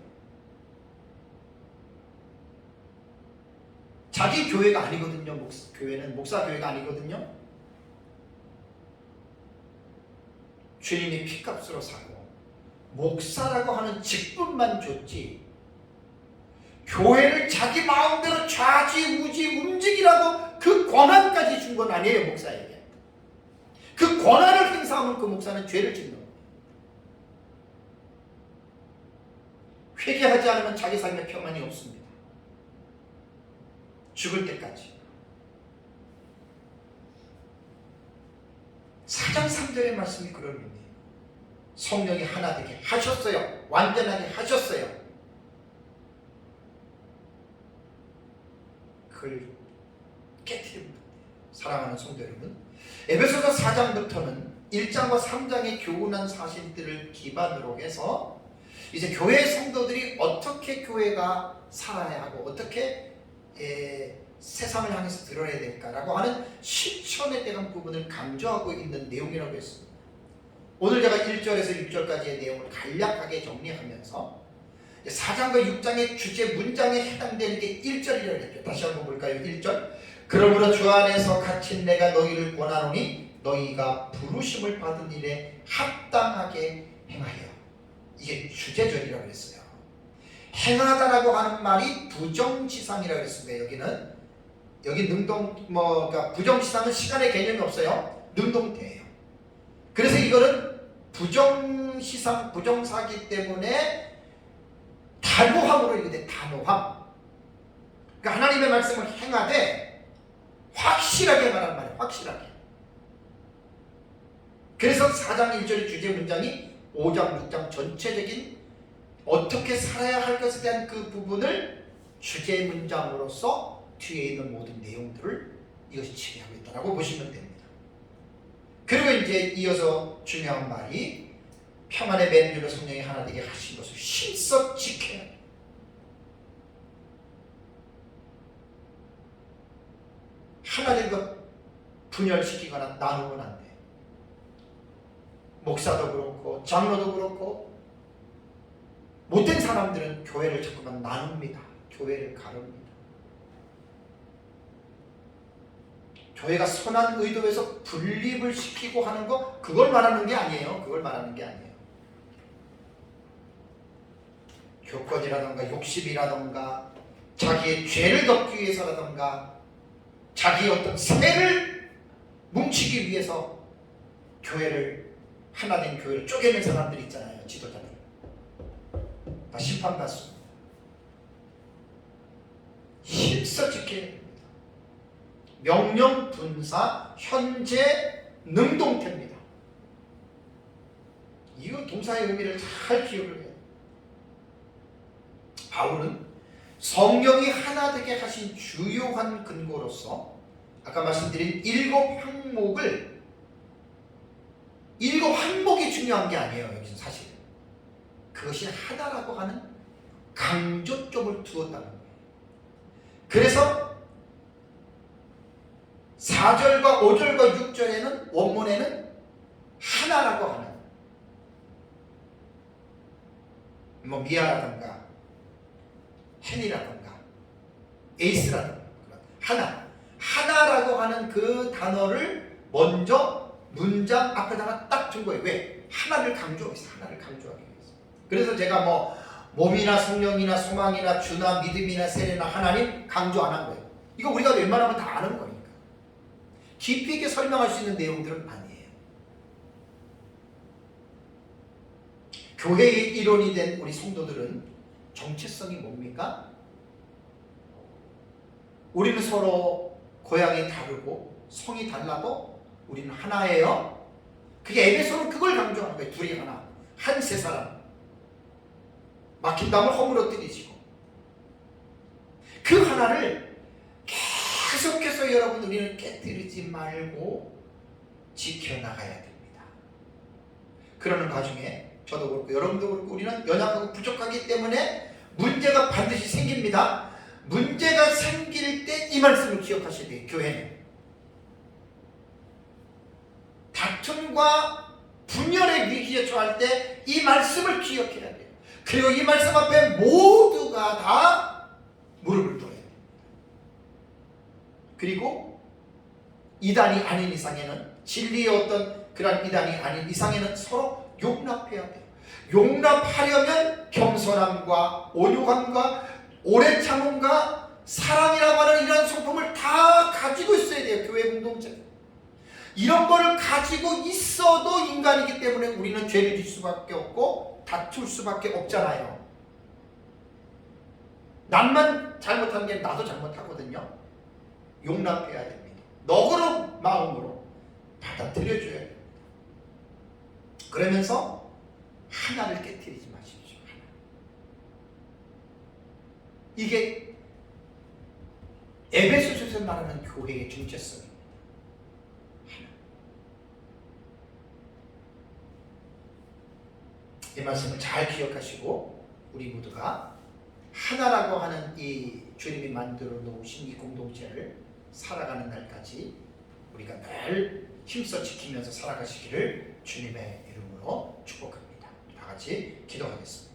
자기 교회가 아니거든요. 교회는 목사 교회가 아니거든요. 주님이 피값으로 사고 목사라고 하는 직분만 줬지 교회를 자기 마음대로 좌지우지 움직이라고 그 권한까지 준 건 아니에요. 목사에게. 그 권한을 행사하면 그 목사는 죄를 짓는 거예요. 회개하지 않으면 자기 삶에 평안이 없습니다. 죽을 때까지. 4장 3절의 말씀이 그런 의미예요. 성령이 하나 되게 하셨어요. 완전하게 하셨어요. 그걸 깨트리면 사랑하는 성도 여러분, 에베소서 4장부터는 1장과 3장의 교훈한 사실들을 기반으로 해서 이제 교회 성도들이 어떻게 교회가 살아야 하고 어떻게 세상을 향해서 드러내야 될까라고 하는 실천에 대한 부분을 강조하고 있는 내용이라고 했습니다. 오늘 제가 1절에서 6절까지의 내용을 간략하게 정리하면서 4장과 6장의 주제 문장에 해당되는 게 1절이라고 했죠. 다시 한번 볼까요? 1절. 그러므로 주 안에서 갇힌 내가 너희를 권하노니 너희가 부르심을 받은 일에 합당하게 행하여. 이게 주제절이라고 했어요. 행하다라고 하는 말이 부정지상이라고 했습니다. 여기 그러니까 부정지상은 시간의 개념이 없어요. 능동태예요. 그래서 이거는 부정시상, 부정사기 때문에 단호함으로 읽는데 단호함. 그러니까 하나님의 말씀을 행하되 확실하게 말하는 말이에요. 확실하게. 그래서 4장 1절의 주제 문장이 5장, 6장 전체적인 어떻게 살아야 할 것에 대한 그 부분을 주제 문장으로서 뒤에 있는 모든 내용들을 이것이 치리하고 있다고 보시면 됩니다. 그리고 이제 이어서 중요한 말이 평안의 맨줄로 성령이 하나 되게 하신 것을 힘써 지켜야 해요. 하나 된 것 분열시키거나 나누면 안 돼. 목사도 그렇고 장로도 그렇고 못된 사람들은 교회를 자꾸만 나눕니다. 교회를 가릅니다. 교회가 선한 의도에서 분립을 시키고 하는 거 그걸 말하는 게 아니에요. 그걸 말하는 게 아니에요. 교권이라던가 욕심이라던가 자기의 죄를 덮기 위해서라던가 자기의 어떤 세를 뭉치기 위해서 교회를 하나된 교회를 쪼개는 사람들이 있잖아요. 지도자들. 다 심판받습니다. 힘써 지켜야 됩니다. 명령 분사 현재 능동태입니다. 이거 동사의 의미를 잘 기억을 해요. 바울은 성령이 하나 되게 하신 주요한 근거로서 아까 말씀드린 7 항목이 중요한 게 아니에요. 여기서 사실 그것이 하나라고 하는 강조점을 두었다는 거예요. 그래서 4절과 5절과 6절에는 원문에는 하나라고 하는 미아라든가 헨이라든가 에이스라든가 하나라고 하는 그 단어를 먼저 문장 앞에다가 딱 준 거예요. 왜? 하나를 강조하기 위해서. 그래서 제가 몸이나 성령이나 소망이나 주나 믿음이나 세례나 하나님 강조 안 한 거예요. 이거 우리가 웬만하면 다 아는 거니까. 깊이 있게 설명할 수 있는 내용들은 아니에요. 교회의 일원이 된 우리 성도들은 정체성이 뭡니까? 우리는 서로 고향이 다르고 성이 달라도 우리는 하나예요. 그게 에베소는 그걸 강조하는 거예요. 둘이 하나. 한 세 사람. 막힌 담을 허물어뜨리시고 그 하나를 계속해서 여러분 우리는 깨뜨리지 말고 지켜나가야 됩니다. 그러는 과정에 저도 그렇고 여러분도 그렇고 우리는 연약하고 부족하기 때문에 문제가 반드시 생깁니다. 문제가 생길 때 이 말씀을 기억하셔야 돼요. 교회는 다툼과 분열의 위기에 처할 때 이 말씀을 기억해야 돼요. 그리고 이 말씀 앞에 모두가 다 무릎을 꿇어야 돼요. 그리고 이단이 아닌 이상에는, 진리의 어떤 그런 이단이 아닌 이상에는 서로 용납해야 돼요. 용납하려면 겸손함과 온유함과 오래 참음과 사랑이라고 하는 이런 성품을 다 가지고 있어야 돼요. 교회 공동체. 이런 거를 가지고 있어도 인간이기 때문에 우리는 죄를 질 수밖에 없고 다툴 수밖에 없잖아요. 남만 잘못한 게 나도 잘못하거든요. 용납해야 됩니다. 너그러 마음으로 받아들여줘야 됩니다. 그러면서 하나를 깨트리지 마십시오. 하나. 이게 에베소서에서 말하는 교회의 정체성입니다. 이 말씀을 잘 기억하시고 우리 모두가 하나라고 하는 이 주님이 만들어 놓으신 이 공동체를 살아가는 날까지 우리가 늘 힘써 지키면서 살아가시기를 주님의 이름으로 축복합니다. 다 같이 기도하겠습니다.